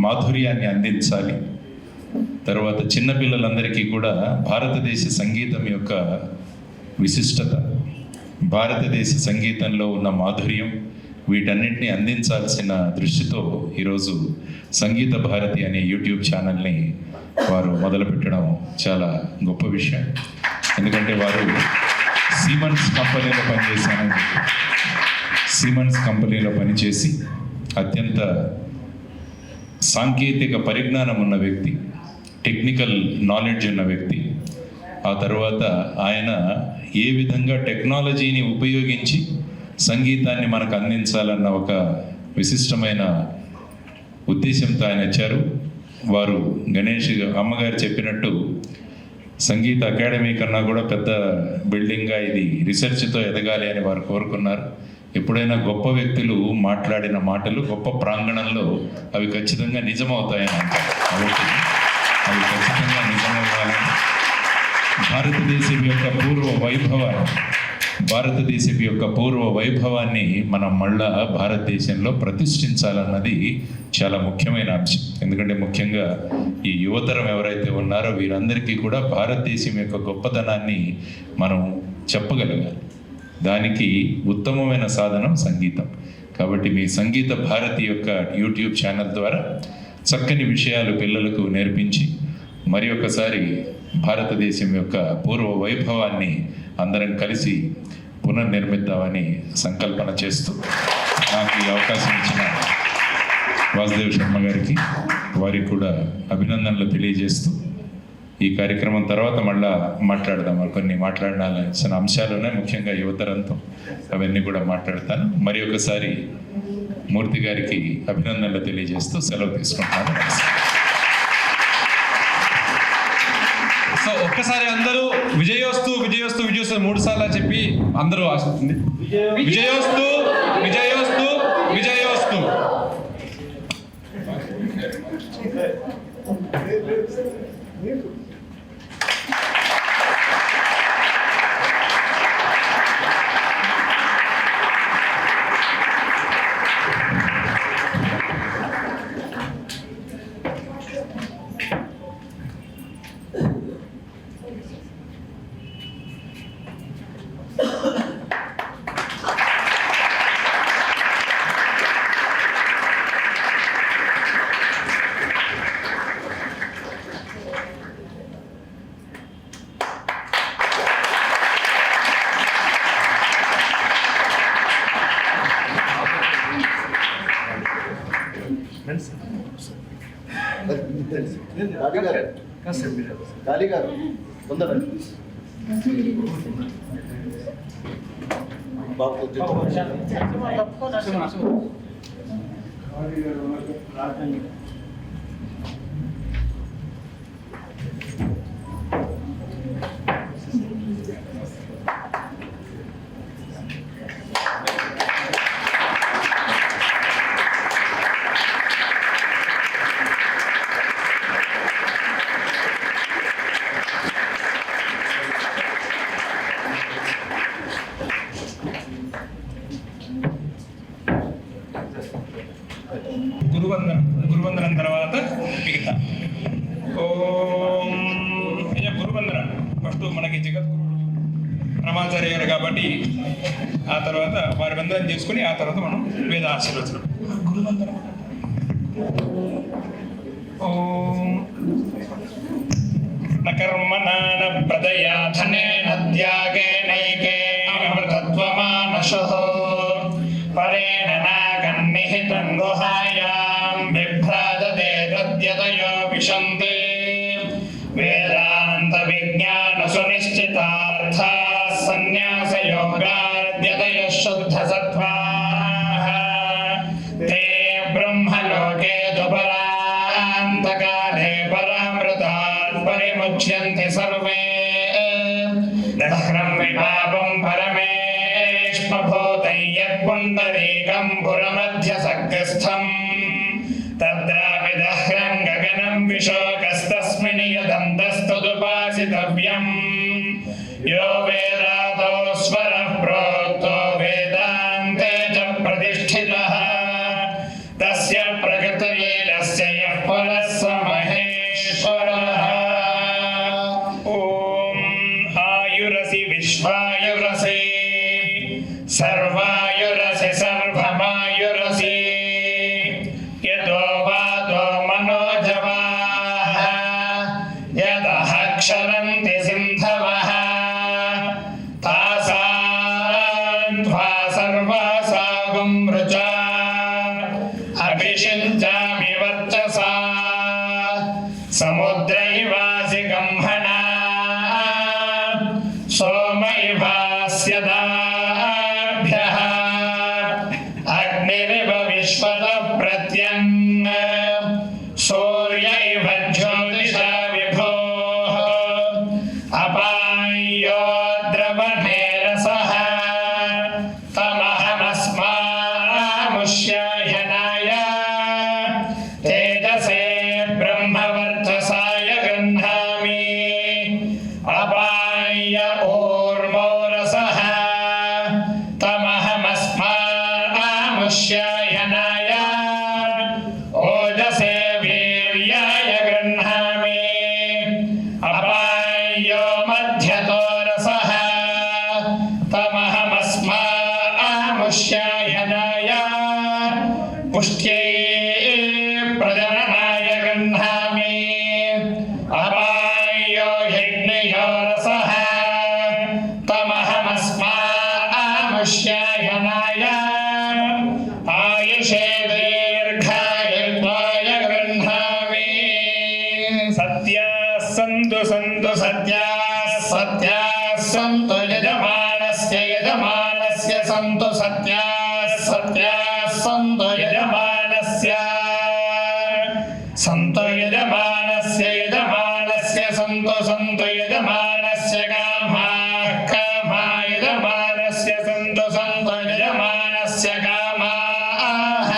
మాధుర్యాన్ని అందించాలి, తర్వాత చిన్నపిల్లలందరికీ కూడా భారతదేశ సంగీతం యొక్క విశిష్టత, భారతదేశ సంగీతంలో ఉన్న మాధుర్యం, వీటన్నింటినీ అందించాల్సిన దృష్టితో ఈరోజు సంగీత భారతి అనే యూట్యూబ్ ఛానల్ని వారు మొదలుపెట్టడం చాలా గొప్ప విషయం. ఎందుకంటే వారు సిమెన్స్ కంపెనీలో పనిచేసి అత్యంత సాంకేతిక పరిజ్ఞానం ఉన్న వ్యక్తి, టెక్నికల్ నాలెడ్జ్ ఉన్న వ్యక్తి. ఆ తర్వాత ఆయన ఏ విధంగా టెక్నాలజీని ఉపయోగించి సంగీతాన్ని మనకు అందించాలన్న ఒక విశిష్టమైన ఉద్దేశంతో ఆయన వచ్చారు. వారు గణేష్ అమ్మగారు చెప్పినట్టు సంగీత అకాడమీ కన్నా కూడా పెద్ద బిల్డింగ్గా ఇది రీసెర్చ్తో ఎదగాలి అని వారు కోరుకున్నారు. ఎప్పుడైనా గొప్ప వ్యక్తులు మాట్లాడిన మాటలు గొప్ప ప్రాంగణంలో అవి ఖచ్చితంగా నిజమవుతాయని అంటారు. కాబట్టి అవి ఖచ్చితంగా నిజమవ్వాలని, భారతదేశం యొక్క పూర్వ వైభవాన్ని మనం మళ్ళా భారతదేశంలో ప్రతిష్ఠించాలన్నది చాలా ముఖ్యమైన అంశం. ఎందుకంటే ముఖ్యంగా ఈ యువతరం ఎవరైతే ఉన్నారో వీరందరికీ కూడా భారతదేశం యొక్క గొప్పతనాన్ని మనం చెప్పగలగాలి. దానికి ఉత్తమమైన సాధనం సంగీతం. కాబట్టి మీ సంగీత భారతి యొక్క యూట్యూబ్ ఛానల్ ద్వారా చక్కని విషయాలు పిల్లలకు నేర్పించి మరి ఒకసారి భారతదేశం యొక్క పూర్వ వైభవాన్ని అందరం కలిసి పునర్నిర్మిద్దామని సంకల్పన చేస్తూ నాకు ఈ అవకాశం ఇచ్చిన వాసుదేవ్ శర్మ గారికి, వారికి కూడా అభినందనలు తెలియజేస్తూ ఈ కార్యక్రమం తర్వాత మళ్ళా మాట్లాడదాం. కొన్ని మాట్లాడాల్సిన అంశాలు ఉన్నాయి, ముఖ్యంగా యువతరంతో, అవన్నీ కూడా మాట్లాడతాను. మరి ఒకసారి మూర్తి గారికి అభినందనలు తెలియజేస్తూ సెలవు తీసుకుంటాను. సో ఒక్కసారి అందరూ విజయోస్తు విజయోస్తు విజయోస్తు 3 సార్లు చెప్పి అందరూ ఆశిస్తుంది. విజయోస్తు విజయోస్తు విజయోస్తు. గాలి గారు తొందరగా గురువందనం తర్వాత మిగతా ఓం గురువందనం. ఫస్ట్ మనకి జగద్గురుడు రమాచార్య గారు కాబట్టి ఆ తర్వాత వారి వందనం చేసుకుని ఆ తర్వాత మనం వేద ఆశీర్వచనం. గురువందనం. ఓం నకర్మణాన ప్రదయా ధనేన త్యాగేనైకే అమృతత్వమానశః పరేణ నాగన్నిహితం గుహాయాం బిభ్రాజతే తద్యతయో విశంతే వేదాంత విజ్ఞాన సునిశ్చితార్థ సన్యాస యోగాద్యతయః శుద్ధ సత్వాః తే బ్రహ్మలోకే దుపరాంతకాలే పరామృతాత్ పరిముచ్యంతి సర్వే దహ్రం విపాపం పరమేష్మభూతం యత్పుండరీకం పురమధ్యసగ్రస్థం తద్రాపి దహ్రం గగనం విశోకస్తస్మిన్ యదంతస్తుదుపాసితవ్యం యో వేదాతో స్వరః ప్రోక్తో వేదాంతే చ ప్రతిష్ఠితః తస్య ప్రకృతిలీలస్య యః పురః స మహేశ్వర सन्तु यजमानस्य सन्तु यजमानस्य कामाः यजमानस्य सन्तु यजमानस्य कामाः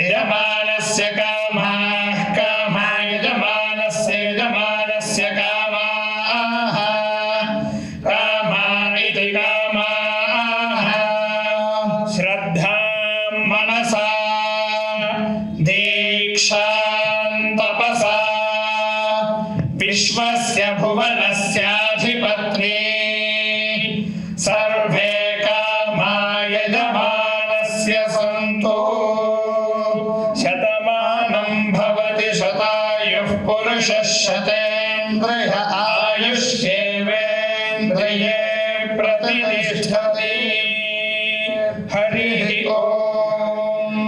यजमानस्य कामाः यजमानस्य कामाः इति कामाः श्रद्धां मनसा दीक्षां तपसा विश्वस्य भुवनस्याधिपत्नी सर्वे कामा यजमानस्य सन्तु शतमानं भवति शतायुः पुरुषः शतेन्द्रिय आयुष्येवेन्द्रिये प्रतिष्ठति हरिः ओम्